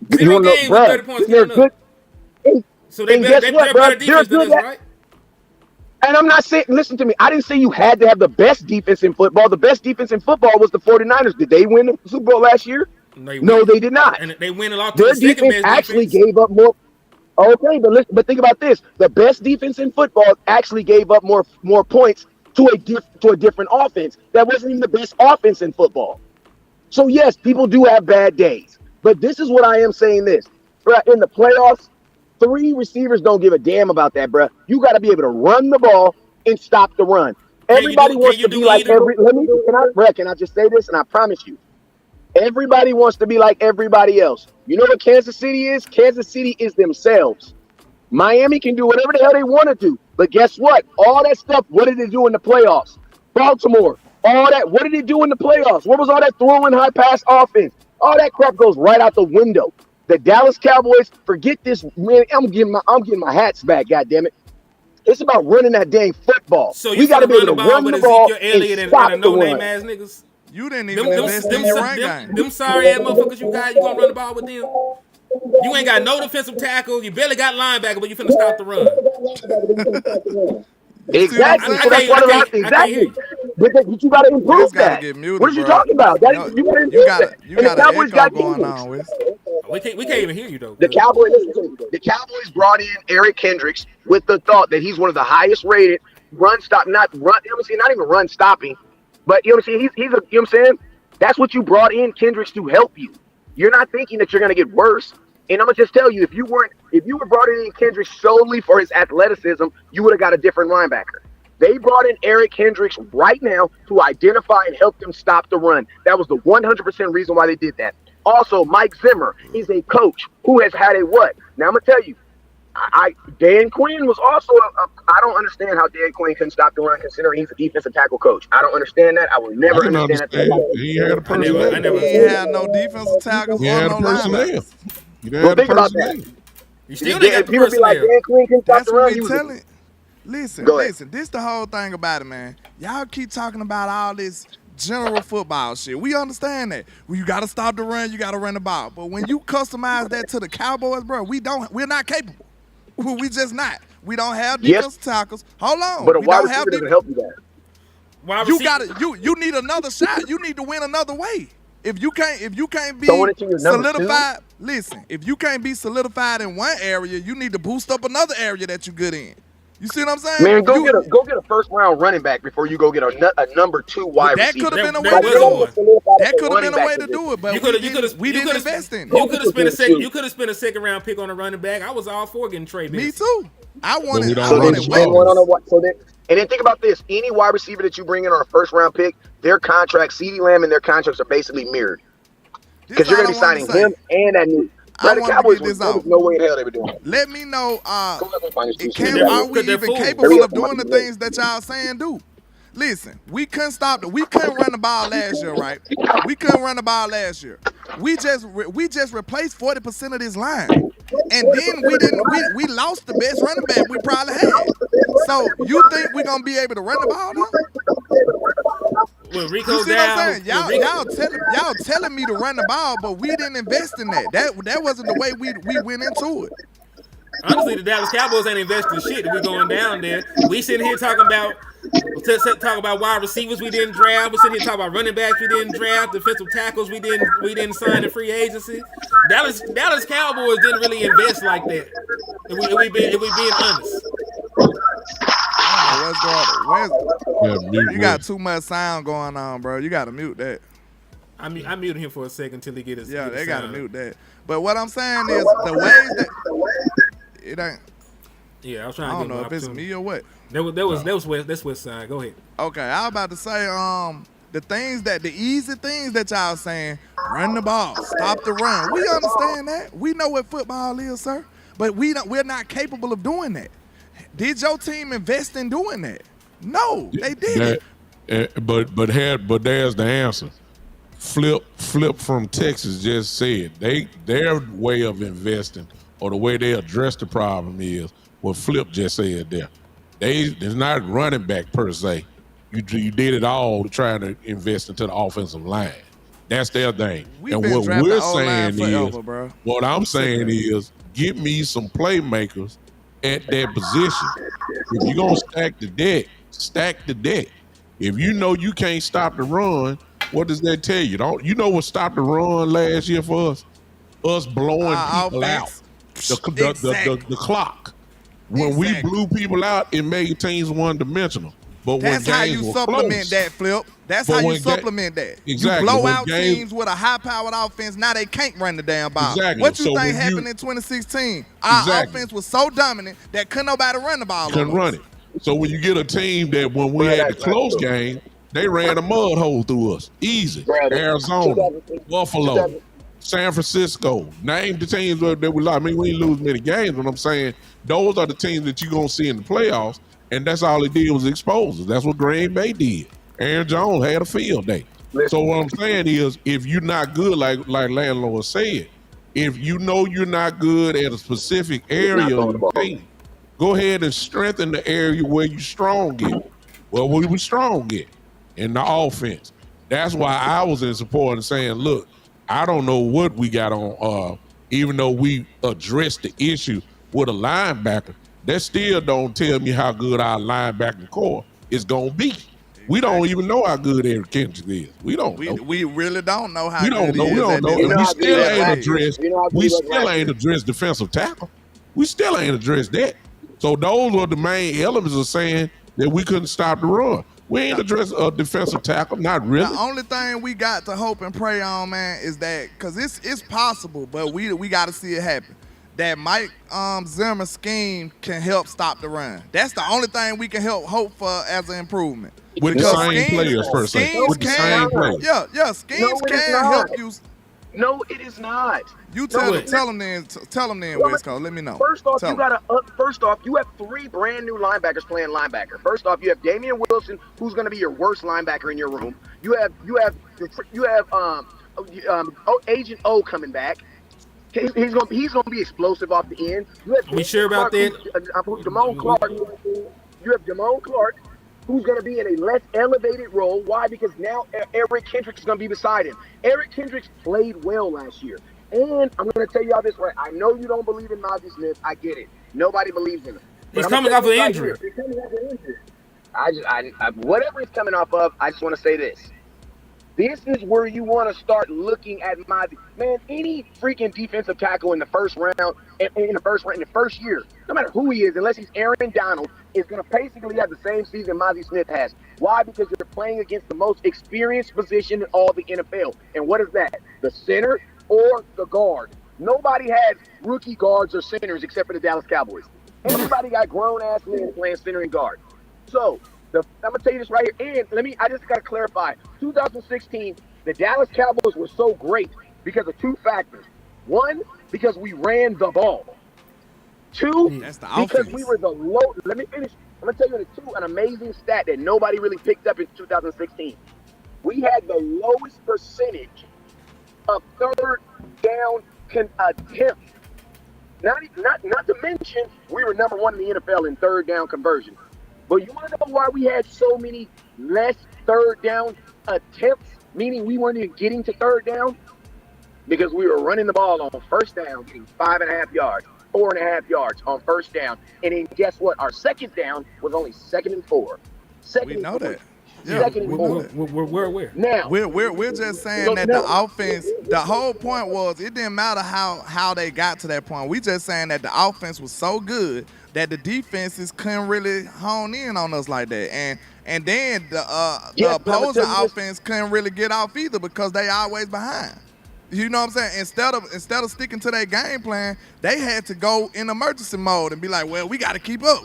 games with 30 points. They're good. So they're better defense than us, right? And I'm not saying, listen to me, I didn't say you had to have the best defense in football. The best defense in football was the 49ers. Did they win the Super Bowl last year? No, they did not. And they win a lot. Their defense actually gave up more. Okay, but think about this. The best defense in football actually gave up more points to a different offense. That wasn't even the best offense in football. So yes, people do have bad days. But this is what I am saying this. Bruh, in the playoffs, 3 receivers don't give a damn about that, bruh. You got to be able to run the ball and stop the run. Everybody wants to be like can I just say this? And I promise you, everybody wants to be like everybody else. You know what Kansas City is? Kansas City is themselves. Miami can do whatever the hell they want to do. But guess what? All that stuff, what did they do in the playoffs? Baltimore, all that, what did they do in the playoffs? What was all that throwing high pass offense? All that crap goes right out the window. The Dallas Cowboys, forget this, man. I'm getting my hats back, goddammit. It's about running that dang football. So we got to be able to run the ball and stop the no-name ass niggas. You didn't even invest in your run game. Them sorry ass motherfuckers you got, you gonna run the ball with them? You ain't got no defensive tackle. You barely got linebacker, but you finna stop the run. Exactly. Exactly. But you gotta improve that. What are you talking about? You got an echo going on with. We can't even hear you though. The Cowboys brought in Eric Kendricks with the thought that he's one of the highest rated not even run stopping, but you know what I'm saying? He's a, you know what I'm saying? That's what you brought in Kendricks to help you. You're not thinking that you're going to get worse. And I'm gonna just tell you, if you were brought in Kendricks solely for his athleticism, you would have got a different linebacker. They brought in Eric Kendricks right now to identify and help them stop the run. That was the 100% reason why they did that. Also, Mike Zimmer is a coach who has had a what? Now I'm gonna tell you, Dan Quinn was also I don't understand how Dan Quinn couldn't stop the run considering he's a defensive tackle coach. I don't understand that. I will never understand that. He had a personnel. He had no defensive tackles or no linebackers. Well, think about that. You still got the people be like, Dan Quinn couldn't stop That's the what run. we telling. Listen. This the whole thing about it, man. Y'all keep talking about all this general football shit. We understand that. Well, you got to stop the run. You got to run the ball. But when you customize that to the Cowboys, bro, we're not capable. We just not. We don't have defensive tackles. Hold on. But a wide receiver doesn't help you that. You need another shot. You need to win another way. If you can't be solidified, listen. If you can't be solidified in one area, you need to boost up another area that you're good in. You see what I'm saying? Man, go get a first round running back before you go get a number 2 wide receiver. That could have been a way to do it. That could have been a way to do it, but we didn't invest in it. You could have spent a second. You could have spent a second round pick on a running back. I was all for getting Trey Benson. Me too. I wanted and then think about this: any wide receiver that you bring in on a first round pick, their contract, CeeDee Lamb and their contracts are basically mirrored because you're going to be signing him and that new. I want to get this out. No way in hell they were doing it. Let me know. Are we even capable of doing the things that y'all saying do? Listen, we couldn't stop we couldn't run the ball last year, right? We couldn't run the ball last year. We just replaced 40% of this line, and then we lost the best running back we probably had. So you think we're gonna be able to run the ball now? When Rico you see down, what I'm saying? Y'all telling me to run the ball, but we didn't invest in that. That wasn't the way we went into it. Honestly, the Dallas Cowboys ain't investing shit. We going down there. We sitting here talking about wide receivers we didn't draft. We sitting here talking about running backs we didn't draft, defensive tackles we didn't sign in free agency. Dallas Cowboys didn't really invest like that. If we being honest. What's going on? You got Wes. too much sound going on, bro. You got to mute that. I muted him for a second until he get his. Yeah, get they his got to sound. mute that. But what I'm saying is the ways that it ain't. Yeah, I was trying to I don't get know him if it's opportunity. me or what. That's West Side. Go ahead. Okay, I was about to say the easy things that y'all saying, run the ball, stop the run. We understand that. We know what football is, sir. But we're not capable of doing that. Did your team invest in doing that? No, they didn't. But there's the answer. Flip from Texas just said their way of investing or the way they address the problem is what Flip just said there. There's not running back per se. You did it all to try to invest into the offensive line. That's their thing. And what we're saying forever, bro. What I'm saying is, give me some playmakers at that position. If you're gonna stack the deck. If you know you can't stop the run, what does that tell you? You know what stopped the run last year for us? Us blowing people out. The clock. When we blew people out, it made teams one-dimensional. But that's how you supplement that, Flip. That's how you supplement that. Exactly. You blow out teams with a high-powered offense. Now they can't run the damn ball. Exactly. What you think happened in 2016? Our offense was so dominant that couldn't nobody run the ball. Couldn't run it. So when you get a team that when we had the close game, they ran a mud hole through us. Easy. Arizona, Buffalo, San Francisco. Name the teams that we lost. I mean, we didn't lose many games, but I'm saying those are the teams that you're going to see in the playoffs. And that's all it did was expose us. That's what Green Bay did. Aaron Jones had a field day. So what I'm saying is, if you're not good, like Landlord said, if you know you're not good at a specific area of the team, go ahead and strengthen the area where you're strong in. Well, we were strong in the offense. That's why I was in support and saying, look, I don't know what we got on, even though we addressed the issue with a linebacker, that still don't tell me how good our linebacking core is going to be. We don't even know how good Eric Kendricks is. We don't know. We really don't know how we don't know. We don't know. And we still ain't addressed. We still ain't addressed defensive tackle. We still ain't addressed that. So those were the main elements of saying that we couldn't stop the run. We ain't address a defensive tackle, not really. The only thing we got to hope and pray on, man, is that because it's possible, but we got to see it happen. That Mike Zimmer scheme can help stop the run. That's the only thing we can hope for as an improvement. With the same players, per se. With the same players. Yeah, schemes can help you. No, it is not. You tell them then, West Coast. Let me know. First off, you have 3 brand new linebackers playing linebacker. First off, you have Damian Wilson, who's going to be your worst linebacker in your room. You have Agent O coming back. He's going to be explosive off the end. We sure about that? Damone Clark. You have Damone Clark, who's going to be in a less elevated role. Why? Because now Eric Kendricks is going to be beside him. Eric Kendricks played well last year. And I'm going to tell y'all this right. I know you don't believe in Mazi Smith. I get it. Nobody believes in him. He's coming off an injury. Whatever he's coming off of, I just want to say this. This is where you want to start looking at any freaking defensive tackle in the first round, in the first year, no matter who he is, unless he's Aaron Donald, is going to basically have the same season Mazi Smith has. Why? Because you're playing against the most experienced position in all the NFL. And what is that? The center or the guard. Nobody has rookie guards or centers except for the Dallas Cowboys. Everybody got grown-ass men playing center and guard. So, I'm going to tell you this right here. And I just got to clarify. 2016, the Dallas Cowboys were so great because of 2 factors. 1, because we ran the ball. 2, because we were the low. Let me finish. I'm going to tell you an amazing stat that nobody really picked up in 2016. We had the lowest percentage of third down attempts. Not to mention, we were number 1 in the NFL in third down conversion. But you want to know why we had so many less third down attempts, meaning we weren't even getting to third down? Because we were running the ball on first down, getting 5.5 yards, 4.5 yards on first down. And then guess what? Our second down was only 2nd and 4. We know that. Yeah, we're now we're just saying that the offense. The whole point was it didn't matter how they got to that point. We just saying that the offense was so good that the defenses couldn't really hone in on us like that, and then the opposing offense couldn't really get off either because they always behind. You know what I'm saying? Instead of sticking to their game plan, they had to go in emergency mode and be like, well, we got to keep up.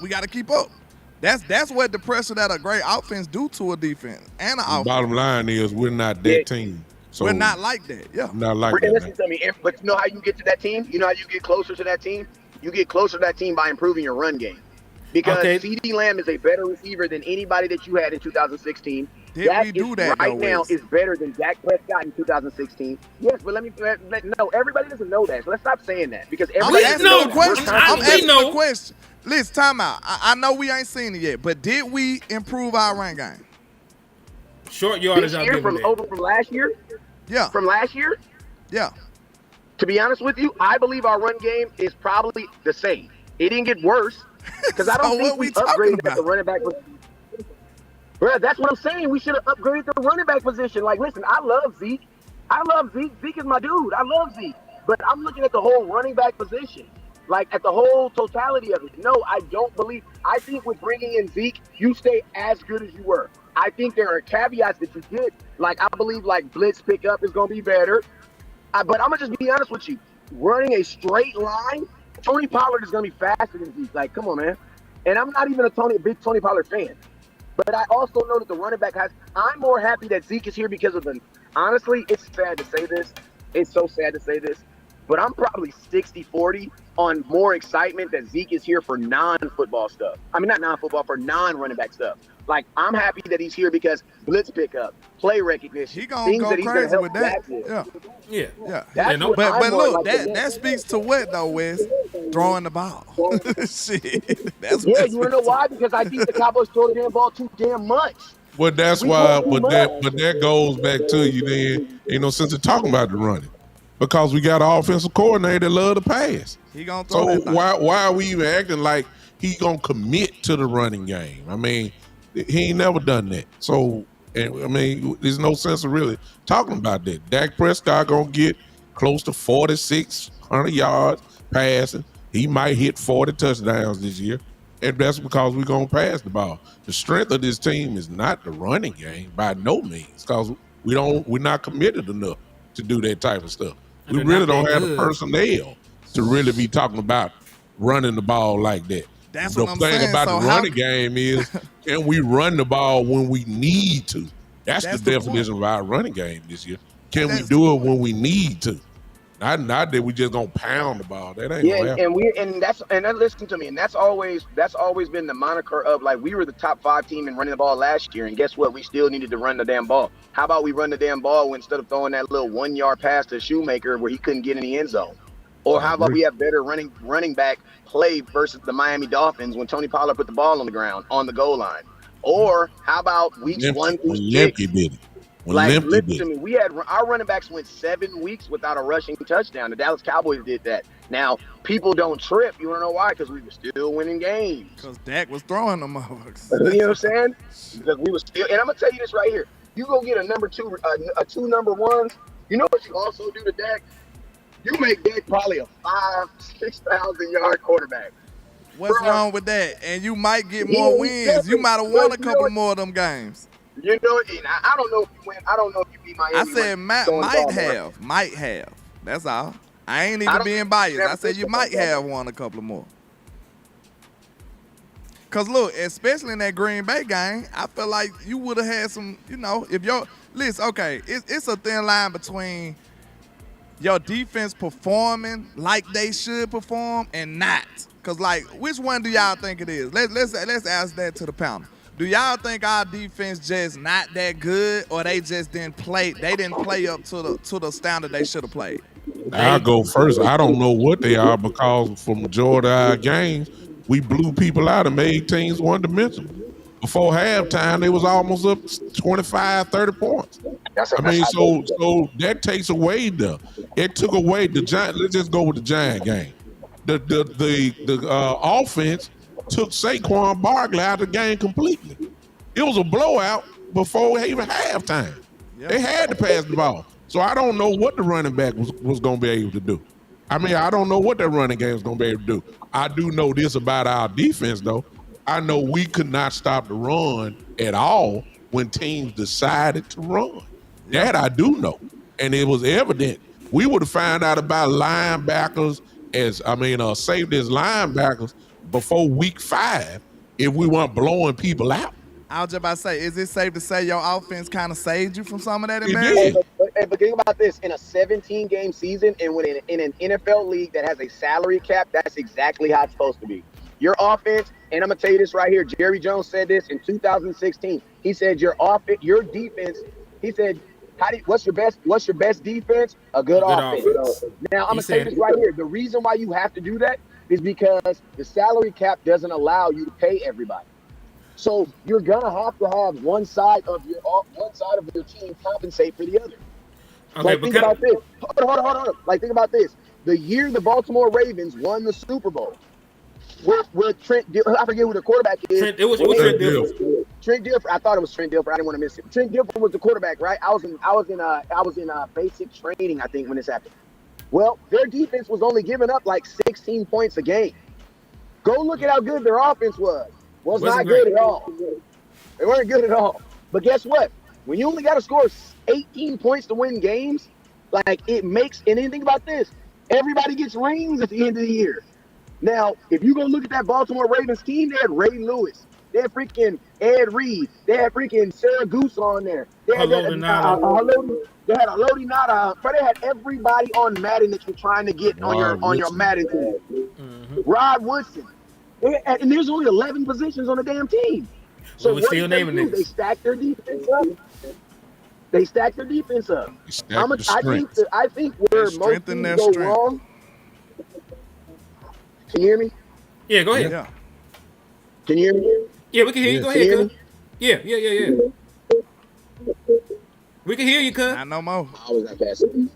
That's what the pressure that a great offense do to a defense and an offense. Bottom line is we're not that team. So we're not like that. Yeah. Not like that. Listen to me. But you know how you get to that team? You know how you get closer to that team? You get closer to that team by improving your run game. Because CeeDee Lamb is a better receiver than anybody that you had in 2016. Now is better than Dak Prescott in 2016. Yes, but no, everybody doesn't know that. So let's stop saying that because everybody I'm asking the question. Listen, time out. I know we ain't seen it yet, but did we improve our run game? Short yardage from last year? Yeah. From last year? Yeah. To be honest with you, I believe our run game is probably the same. It didn't get worse because I don't think we upgraded at the running back position. Bro, that's what I'm saying. We should have upgraded the running back position. Like, listen, I love Zeke. Zeke is my dude. I love Zeke. But I'm looking at the whole running back position. Like, at the whole totality of it. No, I don't believe. I think with bringing in Zeke, you stay as good as you were. I think there are caveats that you did. Like, I believe, like, blitz pickup is going to be better. But I'm going to just be honest with you. Running a straight line, Tony Pollard is going to be faster than Zeke. Like, come on, man. And I'm not even a big Tony Pollard fan. But I also know that the running back I'm more happy that Zeke is here because of honestly, it's sad to say this. It's so sad to say this. But I'm probably 60-40 on more excitement that Zeke is here for non-football stuff. I mean, not non-football, for non-running back stuff. Like, I'm happy that he's here because blitz pickup, play recognition, he gonna go crazy with that. Yeah. But look, that speaks to what though, Wes? Throwing the ball. Shit. You wanna know why? Because I think the Cowboys throw the damn ball too damn much. Well, that's why. But that goes back to you then. You know, since you're talking about the running, because we got an offensive coordinator that love to pass. He gonna throw so why are we even acting like he gonna commit to the running game? I mean, he ain't never done that. So, I mean, there's no sense of really talking about that. Dak Prescott gonna get close to 4,600 yards passing. He might hit 40 touchdowns this year. And that's because we're gonna pass the ball. The strength of this team is not the running game by no means, because we're not committed enough to do that type of stuff. And We they're really not don't that have the good. personnel to really be talking about running the ball like that. That's The what I'm thing saying. about So the how- running game is, can we run the ball when we need to? That's the the definition of our running game this year. Can we That's do the it when we need to? Not that we just gonna pound the ball. That ain't Yeah, gonna happen. and listen to me, and that's always been the moniker of, like, we were the top 5 team in running the ball last year, and guess what? We still needed to run the damn ball. How about we run the damn ball instead of throwing that little 1-yard pass to Shoemaker where he couldn't get in the end zone? Or how about we have better running back play versus the Miami Dolphins when Tony Pollard put the ball on the ground on the goal line? Or how about weeks 1 through 6? Lemke did it. Listen to me. We had our running backs went 7 weeks without a rushing touchdown. The Dallas Cowboys did that. Now, people don't trip. You want to know why? Because we were still winning games. Because Dak was throwing them motherfuckers. You know what I'm saying? Because we were still. And I'm gonna tell you this right here. You go get a number 2, two number 1s. You know what you also do to Dak? You make Dak probably a 5,000-6,000 yard quarterback. What's wrong with that? And you might get more wins. You might have won a couple more of them games. You know, and I don't know if you win. I don't know if you beat Miami. I said might have. That's all. I ain't even being biased. I said you might have won a couple more. Cause look, especially in that Green Bay game, I feel like you would have had some. You know, if your listen, okay, it's a thin line between your defense performing like they should perform and not. Cause like, which one do y'all think it is? Let's ask that to the panel. Do y'all think our defense just not that good, or they just didn't play? They didn't play up to the standard they should have played. I'll go first. I don't know what they are, because for majority of our games, we blew people out and made teams one-dimensional. Before halftime, they was almost up 25, 30 points. I mean, so that takes away it took away the Giant. Let's just go with the Giant game. The offense took Saquon Barkley out of the game completely. It was a blowout before even halftime. Yep. They had to pass the ball. So I don't know what the running back was going to be able to do. I mean, I don't know what that running game is going to be able to do. I do know this about our defense, though. I know we could not stop the run at all when teams decided to run. That I do know. And it was evident. We would have found out about linebackers safeties linebackers before week 5 if we weren't blowing people out. I was just about to say, is it safe to say your offense kind of saved you from some of that It embarrassment? did. But think about this: in a 17-game season, and in an NFL league that has a salary cap, that's exactly how it's supposed to be. Your offense, and I'm gonna tell you this right here. Jerry Jones said this in 2016. He said your defense. He said, what's your best defense? A good offense. Now I'm gonna say this right here. The reason why you have to do that is because the salary cap doesn't allow you to pay everybody. So you're gonna have to have one side of your team compensate for the other. Okay, like, think about this. Hold on. Like, think about this. The year the Baltimore Ravens won the Super Bowl, with Trent, I forget who the quarterback is. It was Trent Dilfer. Trent Dilfer. I thought it was Trent Dilfer. I didn't want to miss it. Trent Dilfer was the quarterback, right? I was in basic training, I think, when this happened. Well, their defense was only giving up like 16 points a game. Go look at how good their offense was. Wasn't not good at all. They weren't good at all. But guess what? When you only got to score 18 points to win games, like, it makes, and then think about this, everybody gets rings at the end of the year. Now, if you go look at that Baltimore Ravens team, they had Ray Lewis. They had freaking Ed Reed. They had freaking Sarah Goose on there. They had Haloti Nada. But they had everybody on Madden that you're trying to get on your Madden team. Mm-hmm. Rod Woodson. And there's only 11 positions on the damn team. So we're still naming it. They stack their defense up. I think where most teams go wrong. Can you hear me? Yeah, go ahead. Yeah. Can you hear me? Yeah, we can hear you. Go ahead, cuz. Yeah. We can hear you, cuz. Not no more. I was not passing.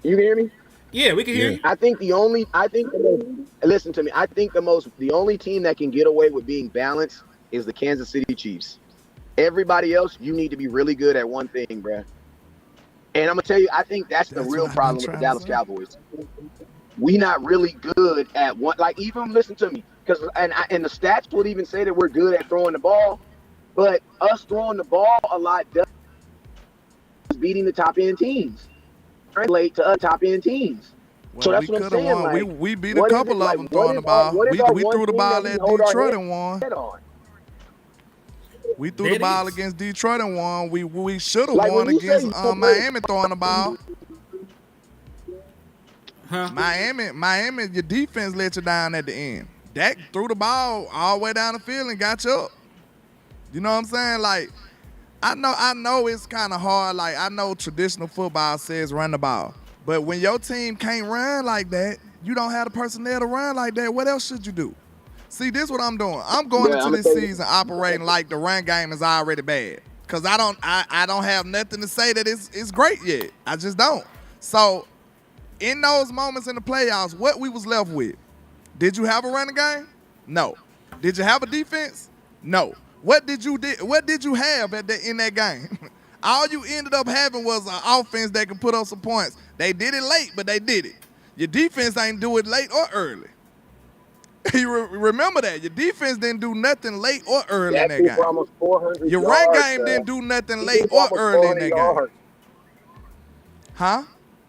You can hear me? Yeah, we can hear you. I think the only team that can get away with being balanced is the Kansas City Chiefs. Everybody else, you need to be really good at one thing, bruh. And I'm gonna tell you, I think that's the real problem with the Dallas Cowboys. We not really good at one. Like, even listen to me, because and the stats would even say that we're good at throwing the ball, but us throwing the ball a lot does beating the top end teams, translate to top end teams. Well, so that's we what I'm saying. won. Like, we beat a couple of them throwing the ball. We threw the ball at Detroit and won. We threw the ball against Detroit and won. We should have won against Miami throwing the ball. Miami, your defense let you down at the end. Dak threw the ball all the way down the field and got you up. You know what I'm saying? Like, I know it's kind of hard. Like, I know traditional football says run the ball. But when your team can't run like that, you don't have the personnel to run like that, what else should you do? See, this is what I'm doing. I'm going into this season operating like the run game is already bad. Because I don't have nothing to say that it's great yet. I just don't. So, in those moments in the playoffs, what we was left with? Did you have a running game? No. Did you have a defense? No. What did you have in that game? All you ended up having was an offense that could put up some points. They did it late, but they did it. Your defense ain't do it late or early. You remember that. Your defense didn't do nothing late or early in that game. Your run game didn't do nothing late or early in that game. Huh?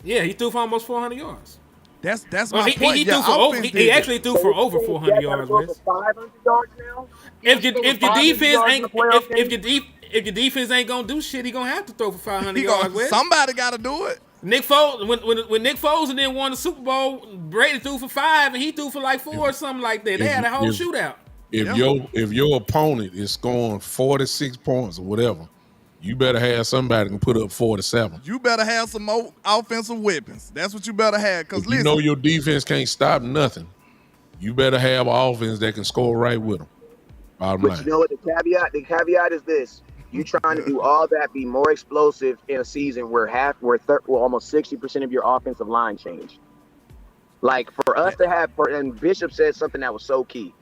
Yeah, he threw for almost 400 yards. That's my point. He actually threw for over 400 yards. 500 yards now. If your defense ain't gonna do shit, he gonna have to throw for 500 yards. Somebody got to do it. Nick Foles, when Nick Foles and then won the Super Bowl, Brady threw for 5 and he threw for like 4 or something like that. They had a whole shootout. If your opponent is scoring 46 points or whatever, you better have somebody who can put up 47. You better have some more offensive weapons. That's what you better have. Because you know your defense can't stop nothing. You better have an offense that can score right with them. Bottom line. You know what the caveat is this. You trying to do all that, be more explosive in a season where almost 60% of your offensive line changed. Like, for us to have, and Bishop said something that was so key,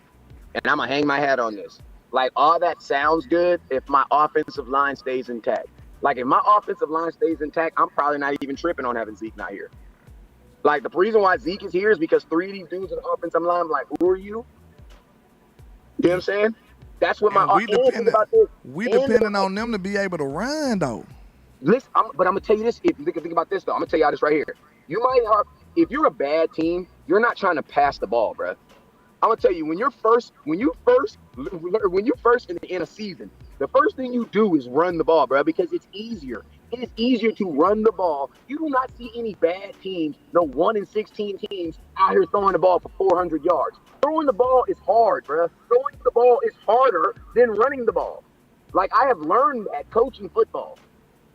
and I'm going to hang my hat on this. Like, all that sounds good if my offensive line stays intact. Like, if my offensive line stays intact, I'm probably not even tripping on having Zeke not here. Like, the reason why Zeke is here is because 3 of these dudes in the offensive line, I'm like, who are you? You know what I'm saying? That's what we depending on them to be able to run, though. Listen, but I'm gonna tell you this. If you think about this, though, I'm gonna tell y'all this right here. You might have, if you're a bad team, you're not trying to pass the ball, bro. I'm gonna tell you, when you first in a season, the first thing you do is run the ball, bro, because it's easier. It is easier to run the ball. You do not see any bad teams, no 1 in 16 teams out here throwing the ball for 400 yards. Throwing the ball is hard, bro. Throwing the ball is harder than running the ball. Like, I have learned that coaching football.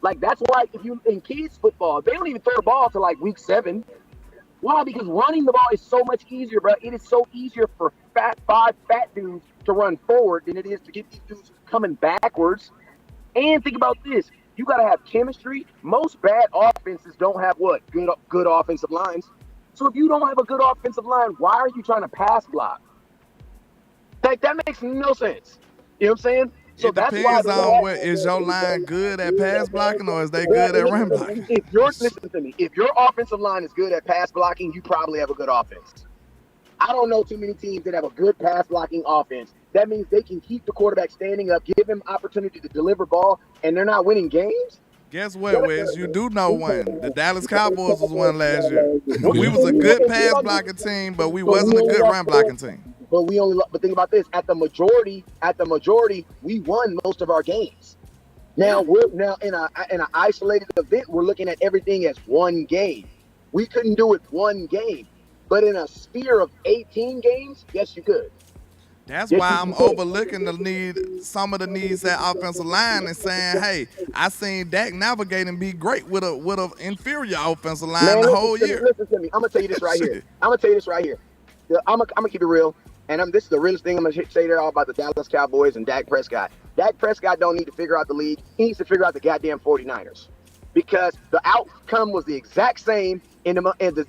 Like, that's why if you in kids football, they don't even throw the ball to like week 7. Why? Because running the ball is so much easier, bro. It is so easier for five fat dudes to run forward than it is to get these dudes coming backwards. And think about this. You got to have chemistry. Most bad offenses don't have what? Good offensive lines. So if you don't have a good offensive line, why are you trying to pass block? Like, that makes no sense. You know what I'm saying? So it depends on is your line good at pass blocking or is they good at run blocking? Listen to me. If your offensive line is good at pass blocking, you probably have a good offense. I don't know too many teams that have a good pass blocking offense. That means they can keep the quarterback standing up, give him opportunity to deliver ball, and they're not winning games. Guess what, Wes? You do know one. The Dallas Cowboys was one last year. We was a good pass blocking team, but we wasn't a good run blocking team. But think about this. At the majority, we won most of our games. Now we're in an isolated event. We're looking at everything as one game. We couldn't do it one game, but in a sphere of 18 games, yes, you could. That's why I'm overlooking some of the needs at offensive line and saying, hey, I seen Dak navigate and be great with an inferior offensive line the whole year. Listen to me. I'm gonna tell you this right here. I'm gonna keep it real. And this is the realest thing I'm going to say there all about the Dallas Cowboys and Dak Prescott. Dak Prescott don't need to figure out the league. He needs to figure out the goddamn 49ers. Because the outcome was the exact same because I'm going to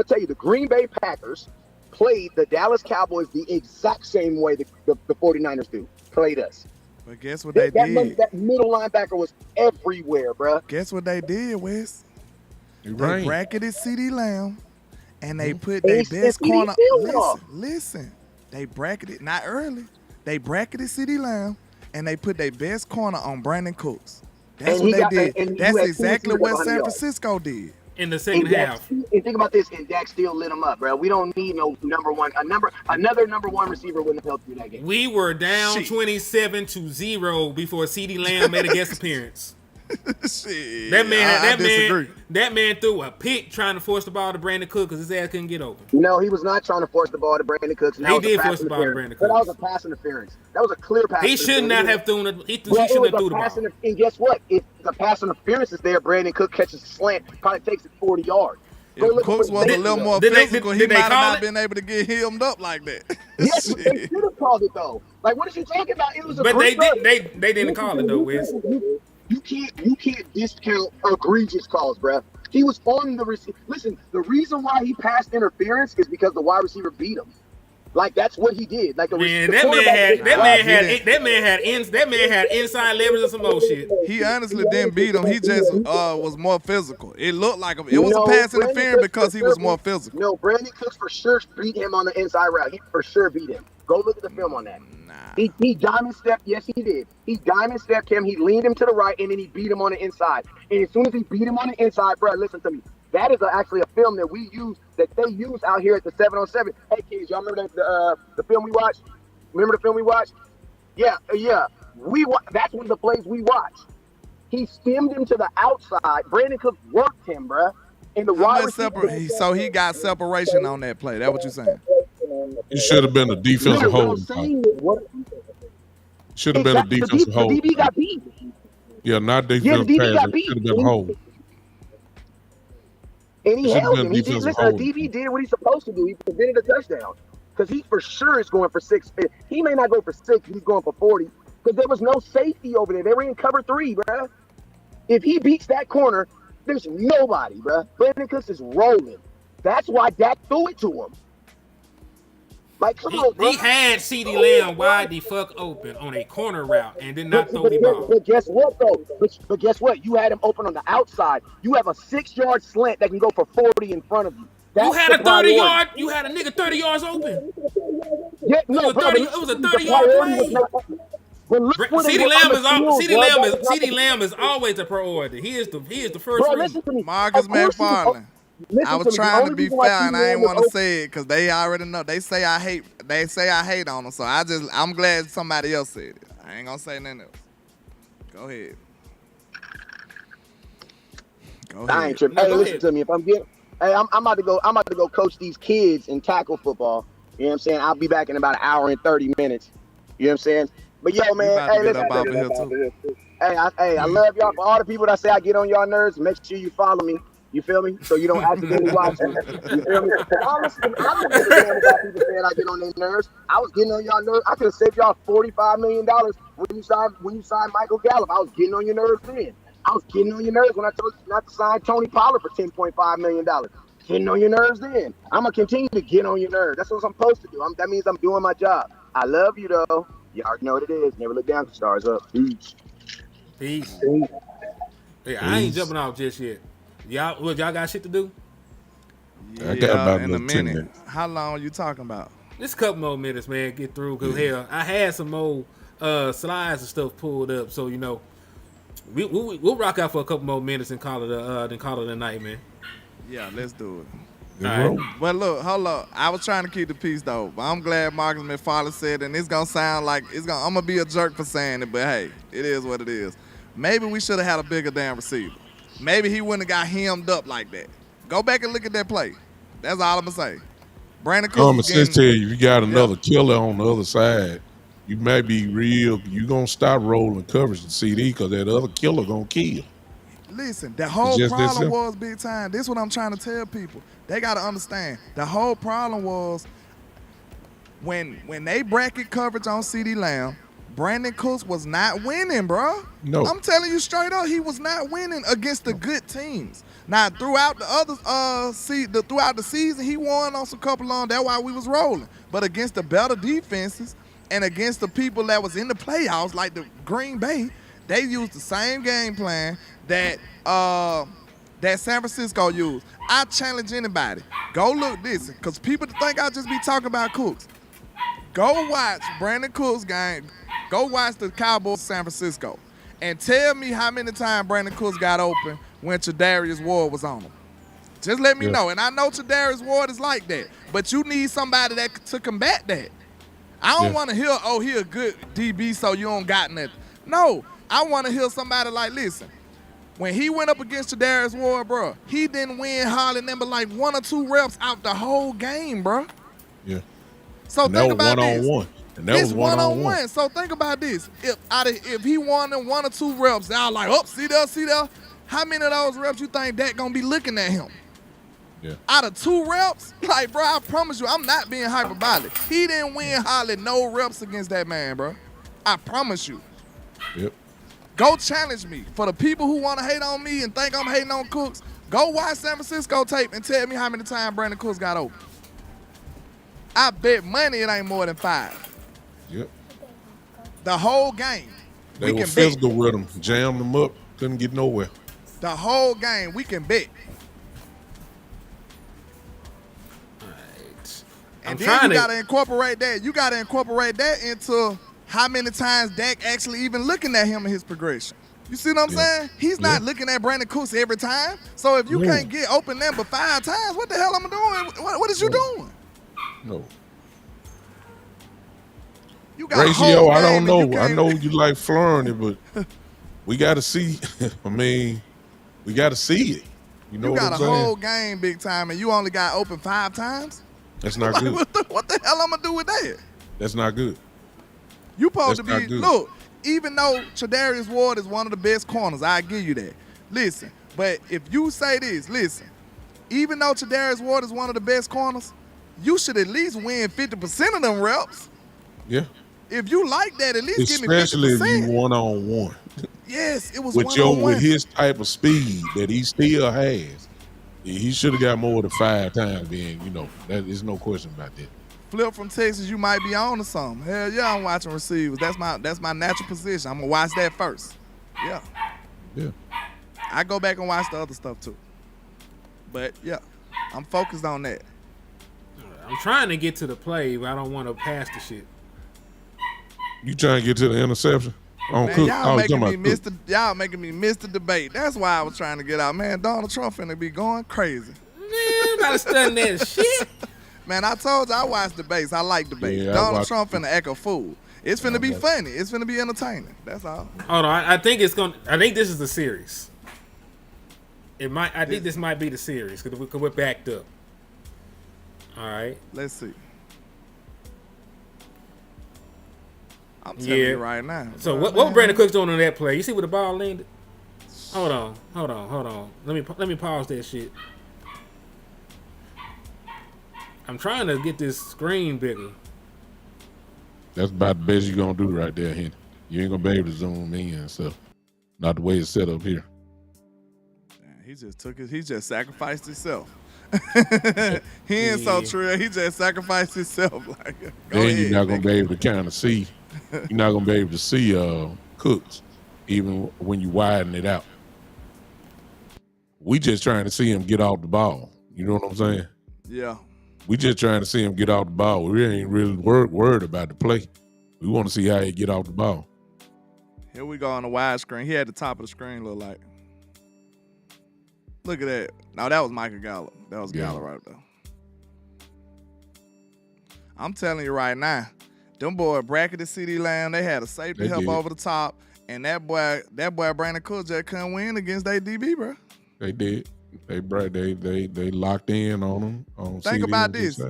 tell you, the Green Bay Packers played the Dallas Cowboys the exact same way the 49ers played us. But guess what they did? That middle linebacker was everywhere, bro. Guess what they did, Wes? They bracketed CeeDee Lamb. and they put their best corner. Listen. They bracketed not early. They bracketed CeeDee Lamb, and they put their best corner on Brandon Cooks. That's what they did. That's exactly what San Francisco did in the second half. And think about this, and Dak still lit him up, bro. We don't need no another number one receiver wouldn't have helped you that game. We were down 27-0 before CeeDee Lamb made a guest appearance. Shit. That man threw a pick trying to force the ball to Brandon Cooks because his ass couldn't get open. No, he was not trying to force the ball to Brandon Cooks. He did force the ball to Brandon Cooks. That was a pass interference. That was a clear pass. He should not have thrown it. He shouldn't have threw the ball. And guess what? If the pass interference is there, Brandon Cooks catches the slant, probably takes it 40 yards. If Cooks was a little more physical, he might have not been able to get hemmed up like that. Yes, they should have called it though. Like, what are you talking about? It was a but they didn't call it though, Wiz. You can't discount egregious calls, bruh. He was on the receiver. Listen, the reason why he passed interference is because the wide receiver beat him. Like, that's what he did. Like, that man had inside leverage and some more shit. He honestly didn't beat him. He just was more physical. It looked like him. It was a pass interference because he was more physical. No, Brandon Cooks for sure beat him on the inside route. He for sure beat him. Go look at the film on that. Nah. He diamond stepped. Yes, he did. He diamond stepped him. He leaned him to the right, and then he beat him on the inside. And as soon as he beat him on the inside, bro, listen to me. That is actually a film that they use out here at the 7-on-7. Hey, kids, y'all remember the film we watched? Remember the film we watched? Yeah. That's one of the plays we watched. He stemmed him to the outside. Brandon Cooks worked him, bro. And the wide receiver. So he got separation on that play. That's what you're saying? It should have been a defensive hold. Should have been a defensive hold. The DB got beat. Yeah, not defensive pass. It should have been a hold. And he held him. The DB did what he's supposed to do. He prevented a touchdown. Because he for sure is going for 6. He may not go for 6. He's going for 40. Because there was no safety over there. They were in cover 3, bro. If he beats that corner, there's nobody, bro. Brandon Cooks is rolling. That's why Dak threw it to him. Like, come on, bro. He had CeeDee Lamb wide the fuck open on a corner route and did not throw the ball. But guess what, though? But guess what? You had him open on the outside. You have a 6-yard slant that can go for 40 in front of you. You had a 30-yard. You had a nigga 30 yards open. Yeah, no, bro, it was a 30-yard play. CeeDee Lamb is always a priority. He is the first. Bro, listen to me. Marcus McFarland. I was trying to be fair, and I ain't want to say it because they already know. They say I hate on them, so I'm glad somebody else said it. I ain't gonna say nothing else. Go ahead. I ain't tripping. Hey, listen to me. I'm about to go coach these kids in tackle football. You know what I'm saying? I'll be back in about an hour and 30 minutes. You know what I'm saying? But yo, man, hey, listen. I love y'all. For all the people that say I get on y'all nerves, make sure you follow me. You feel me? So you don't accidentally watch it. You feel me? Honestly, I don't give a damn about people saying I get on their nerves. I was getting on y'all nerves. I could have saved y'all $45 million when you signed Michael Gallup. I was getting on your nerves then. I was getting on your nerves when I told you not to sign Tony Pollard for $10.5 million. Getting on your nerves then. I'm going to continue to get on your nerves. That's what I'm supposed to do. That means I'm doing my job. I love you, though. You already know what it is. Never look down, stars up. Peace. Hey, I ain't jumping off just yet. Y'all got shit to do? Yeah, I got about in a minute. How long are you talking about? Just a couple more minutes, man. Get through. Cause hell, I had some more slides and stuff pulled up, so you know, we'll rock out for a couple more minutes and call it a night, man. Yeah, let's do it. All right. Well, look, hold up. I was trying to keep the peace though, but I'm glad Marcus McFarland said, and it's gonna sound like I'm gonna be a jerk for saying it, but hey, it is what it is. Maybe we should have had a bigger damn receiver. Maybe he wouldn't have got hemmed up like that. Go back and look at that play. That's all I'm going to say. Brandon Cooks. Common sense tell you, if you got another killer on the other side, you may be real. You're going to stop rolling coverage to CD because that other killer going to kill. Listen, the whole problem was big time. This is what I'm trying to tell people. They got to understand. The whole problem was when they bracket coverage on CeeDee Lamb, Brandon Cooks was not winning, bro. No. I'm telling you straight up, he was not winning against the good teams. Now, throughout the other throughout the season, he won on some couple on. That's why we was rolling. But against the better defenses and against the people that was in the playoffs, like the Green Bay, they used the same game plan that that San Francisco used. I challenge anybody. Go look this, because people think I just be talking about Cooks. Go watch Brandon Cooks game. Go watch the Cowboys San Francisco. And tell me how many times Brandon Cooks got open when Tre'Davious Ward was on him. Just let me know. And I know Tre'Davious Ward is like that. But you need somebody to combat that. I don't want to hear, oh, he a good DB, so you don't got nothing. No, I want to hear somebody like, listen, when he went up against Tre'Davious Ward, bro, he didn't win hardly number like 1 or 2 reps out the whole game, bro. Yeah. So and think about this. One-on-one. And that was one-on-one. So think about this. If he won them 1 or 2 reps, I was like, oh, see there. How many of those reps you think Dak gonna be looking at him? Yeah. Out of 2 reps, like, bro, I promise you, I'm not being hyperbolic. He didn't win hardly no reps against that man, bro. I promise you. Yep. Go challenge me. For the people who want to hate on me and think I'm hating on Cooks, go watch San Francisco tape and tell me how many times Brandon Cooks got open. I bet money it ain't more than 5. Yep. The whole game. They were physical with him, jammed him up, couldn't get nowhere. The whole game, we can bet. And then you gotta incorporate that. You gotta incorporate that into how many times Dak actually even looking at him in his progression. You see what I'm saying? He's not looking at Brandon Cooks every time. So if you can't get open number 5 times, what the hell am I doing? What is you doing? No. You got Ratio, I don't know. I know you like flooring it, but we got to see. I mean, we got to see it. You know what I'm saying? You got a whole game big time, and you only got open 5 times? That's not good. What the hell I'm going to do with that? That's not good. You supposed to be, look, even though Tre'Davious Ward is one of the best corners, I give you that. Listen, but if you say this, listen, even though Tre'Davious Ward is one of the best corners, you should at least win 50% of them reps. Yeah. If you like that, at least give me 50%. Especially if you one-on-one. Yes, it was one-on-one. With his type of speed that he still has, he should have got more than 5 times being, there's no question about that. Flip from Texas, you might be on to something. Hell yeah, I'm watching receivers. That's my natural position. I'm going to watch that first. Yeah. Yeah. I go back and watch the other stuff too. But yeah, I'm focused on that. I'm trying to get to the play, but I don't want to pass the shit. You trying to get to the interception? Man, y'all making me miss the debate. That's why I was trying to get out. Man, Donald Trump finna be going crazy. Man, about to study that shit. Man, I told you I watch debates. I like debates. Yeah, Donald Trump finna act a fool. It's finna be funny. It's finna be entertaining. That's all. Hold on. I think this is the series. I think this might be the series because we're backed up. All right. Let's see. I'm telling you right now. So what Brandon Cooks doing on that play? You see where the ball landed? Hold on. Let me pause that shit. I'm trying to get this screen bigger. That's about the best you're gonna do right there, Henry. You ain't gonna be able to zoom in and stuff. Not the way it's set up here. He just sacrificed himself. He ain't so true. He just sacrificed himself. You're not gonna be able to kind of see. You're not gonna be able to see Cooks even when you widen it out. We just trying to see him get off the ball. You know what I'm saying? Yeah. We just trying to see him get off the ball. We ain't really worried about the play. We want to see how he get off the ball. Here we go on the wide screen. He had the top of the screen look like. Look at that. No, that was Michael Gallup. That was Gallup right there. I'm telling you right now, them boy bracketed CeeDee Lamb. They had a safety help over the top, and that boy Brandon Cooks just couldn't win against their DB, bro. They did. They locked in on him. Think about this.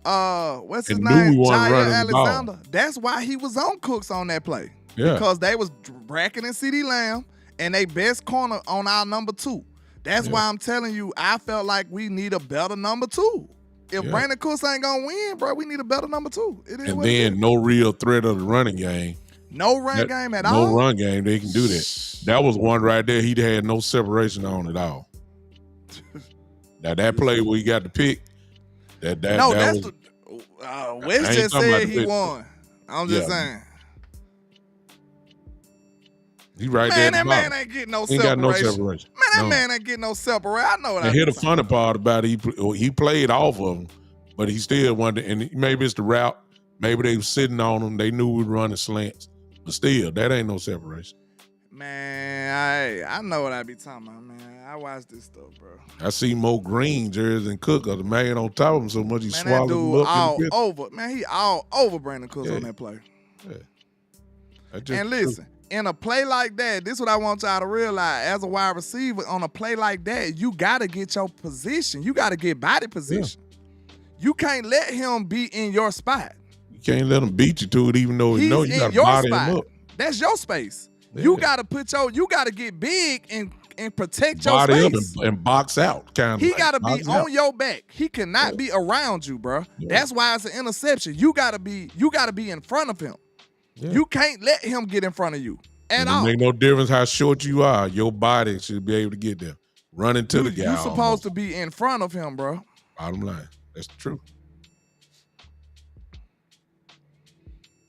What's his name? Jair Alexander. That's why he was on Cooks on that play. Yeah. Because they was bracketing CeeDee Lamb and they best corner on our number 2. That's why I'm telling you, I felt like we need a better number 2. If Brandon Cooks ain't gonna win, bro, we need a better number 2. And then no real threat of the running game. No run game at all. No run game. They can do that. That was one right there. He had no separation on at all. Now that play where he got the pick, West just said he won. I'm just saying. He right there. Man, that man ain't getting no separation. Got no separation. Man, that man ain't getting no separate. I know what And here the funny part about it, he played off of him, but he still wanted, and maybe it's the route. Maybe they were sitting on him. They knew we were running slants. But still, that ain't no separation. Man, I know what I be talking about, man. I watch this stuff, bro. I see more green jerseys than Cook, because the man on top of him so much he Man, swallowed that him dude up. all over. Man, he all over Brandon Cooks on that play. Yeah. And listen, in a play like that, this is what I want y'all to realize. As a wide receiver, on a play like that, you got to get your position. You got to get body position. Yeah. You can't let him be in your spot. You can't let him beat you to it, even though you know you got to body him up. That's your space. Yeah. You got to get big and protect your space. Body up and box out. He got to be on your back. He cannot be around you, bro. Yeah. That's why it's an interception. You got to be in front of him. Yeah. You can't let him get in front of you at all. It make no difference how short you are. Your body should be able to get there. Running to the guy. You're supposed to be in front of him, bro. Bottom line. That's the truth.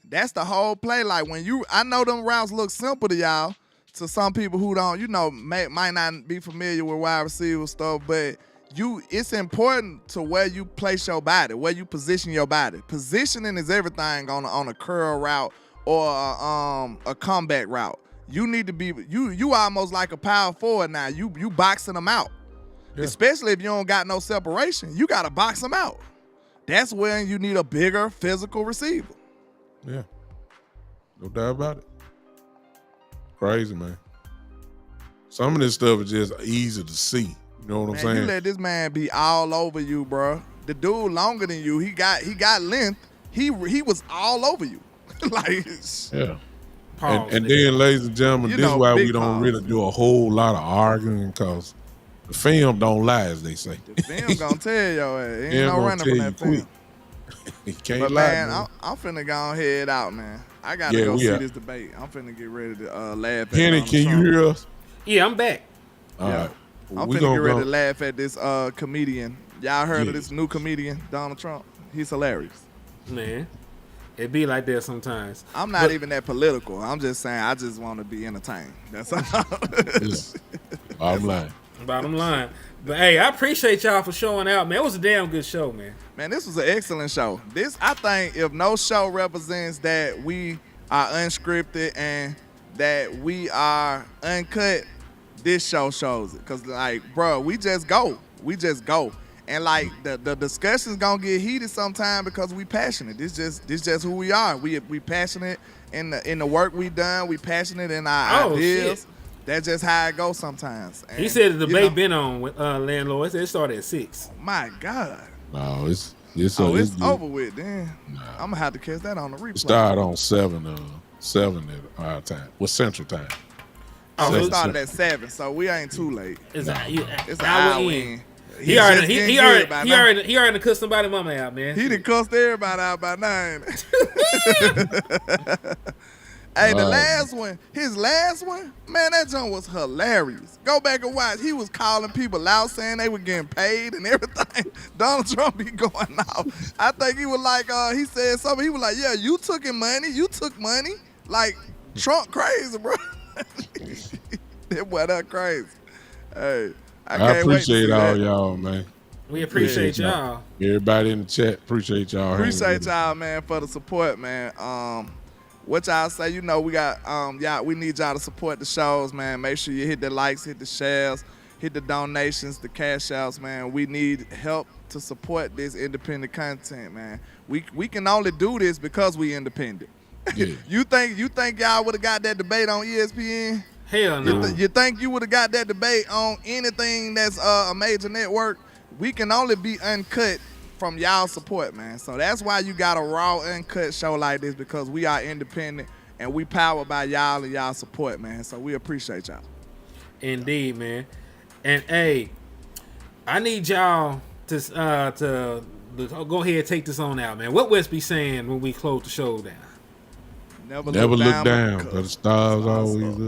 That's the whole play. Like I know them routes look simple to y'all, to some people who don't, might not be familiar with wide receiver stuff, but it's important to where you place your body, where you position your body. Positioning is everything on a curl route or a comeback route. You need to be you almost like a power forward now. You boxing them out. Yeah. Especially if you don't got no separation. You got to box them out. That's when you need a bigger physical receiver. Yeah. No doubt about it. Crazy, man. Some of this stuff is just easy to see. You know what I'm saying? You let this man be all over you, bro. The dude longer than you. He got length. He was all over you. Like, yeah. And then, ladies and gentlemen, this is why we don't really do a whole lot of arguing, because the film don't lie, as they say. The film gonna tell your ass. Ain't no running from that film. He can't but lie, man, I'm finna go head out, man. I gotta go see this debate. I'm finna get ready to laugh at Henny, can you hear us? Yeah, I'm back. All right. I'm finna get ready to laugh at this comedian. Y'all heard of this new comedian, Donald Trump? He's hilarious. Man, it be like that sometimes. I'm not even that political. I'm just saying I just want to be entertained. That's all. Bottom line. But hey, I appreciate y'all for showing out, man. It was a damn good show, man. Man, this was an excellent show. I think if no show represents that we are unscripted and that we are uncut, this show shows it. Because, like, bro, we just go. And, like, the discussion's going to get heated sometime because we passionate. This just who we are. We passionate in the work we done. We passionate in our ideas. Shit. That's just how it goes sometimes. And, he said the debate been on with Landlord. It started at 6. Oh my God. No, it's over with then. Nah. I'm going to have to catch that on the replay. It started on 7 at our time. With Central Time. Oh, it started at 7, so we ain't too late. It's an hour in. He already cussed somebody mama out, man. He done cussed everybody out by 9. Hey, his last one, man, that joint was hilarious. Go back and watch. He was calling people out saying they were getting paid and everything. Donald Trump be going off. I think he was like, he said something. He was like, yeah, you took money. Like, Trump crazy, bro. That boy, that crazy. Hey, I appreciate all y'all, man. We appreciate y'all. Everybody in the chat, appreciate y'all. Appreciate y'all, man, for the support, man. What y'all say, we got, we need y'all to support the shows, man. Make sure you hit the likes, hit the shares, hit the donations, the cash outs, man. We need help to support this independent content, man. We can only do this because we independent. Yeah. You think y'all would have got that debate on ESPN? Hell no. You think you would have got that debate on anything that's a major network? We can only be uncut from y'all support, man. So that's why you got a raw, uncut show like this, because we are independent and we powered by y'all and y'all support, man. So we appreciate y'all. Indeed, man. And hey, I need y'all to go ahead and take this on out, man. What West be saying when we close the show down? Never look down, but the stars always up.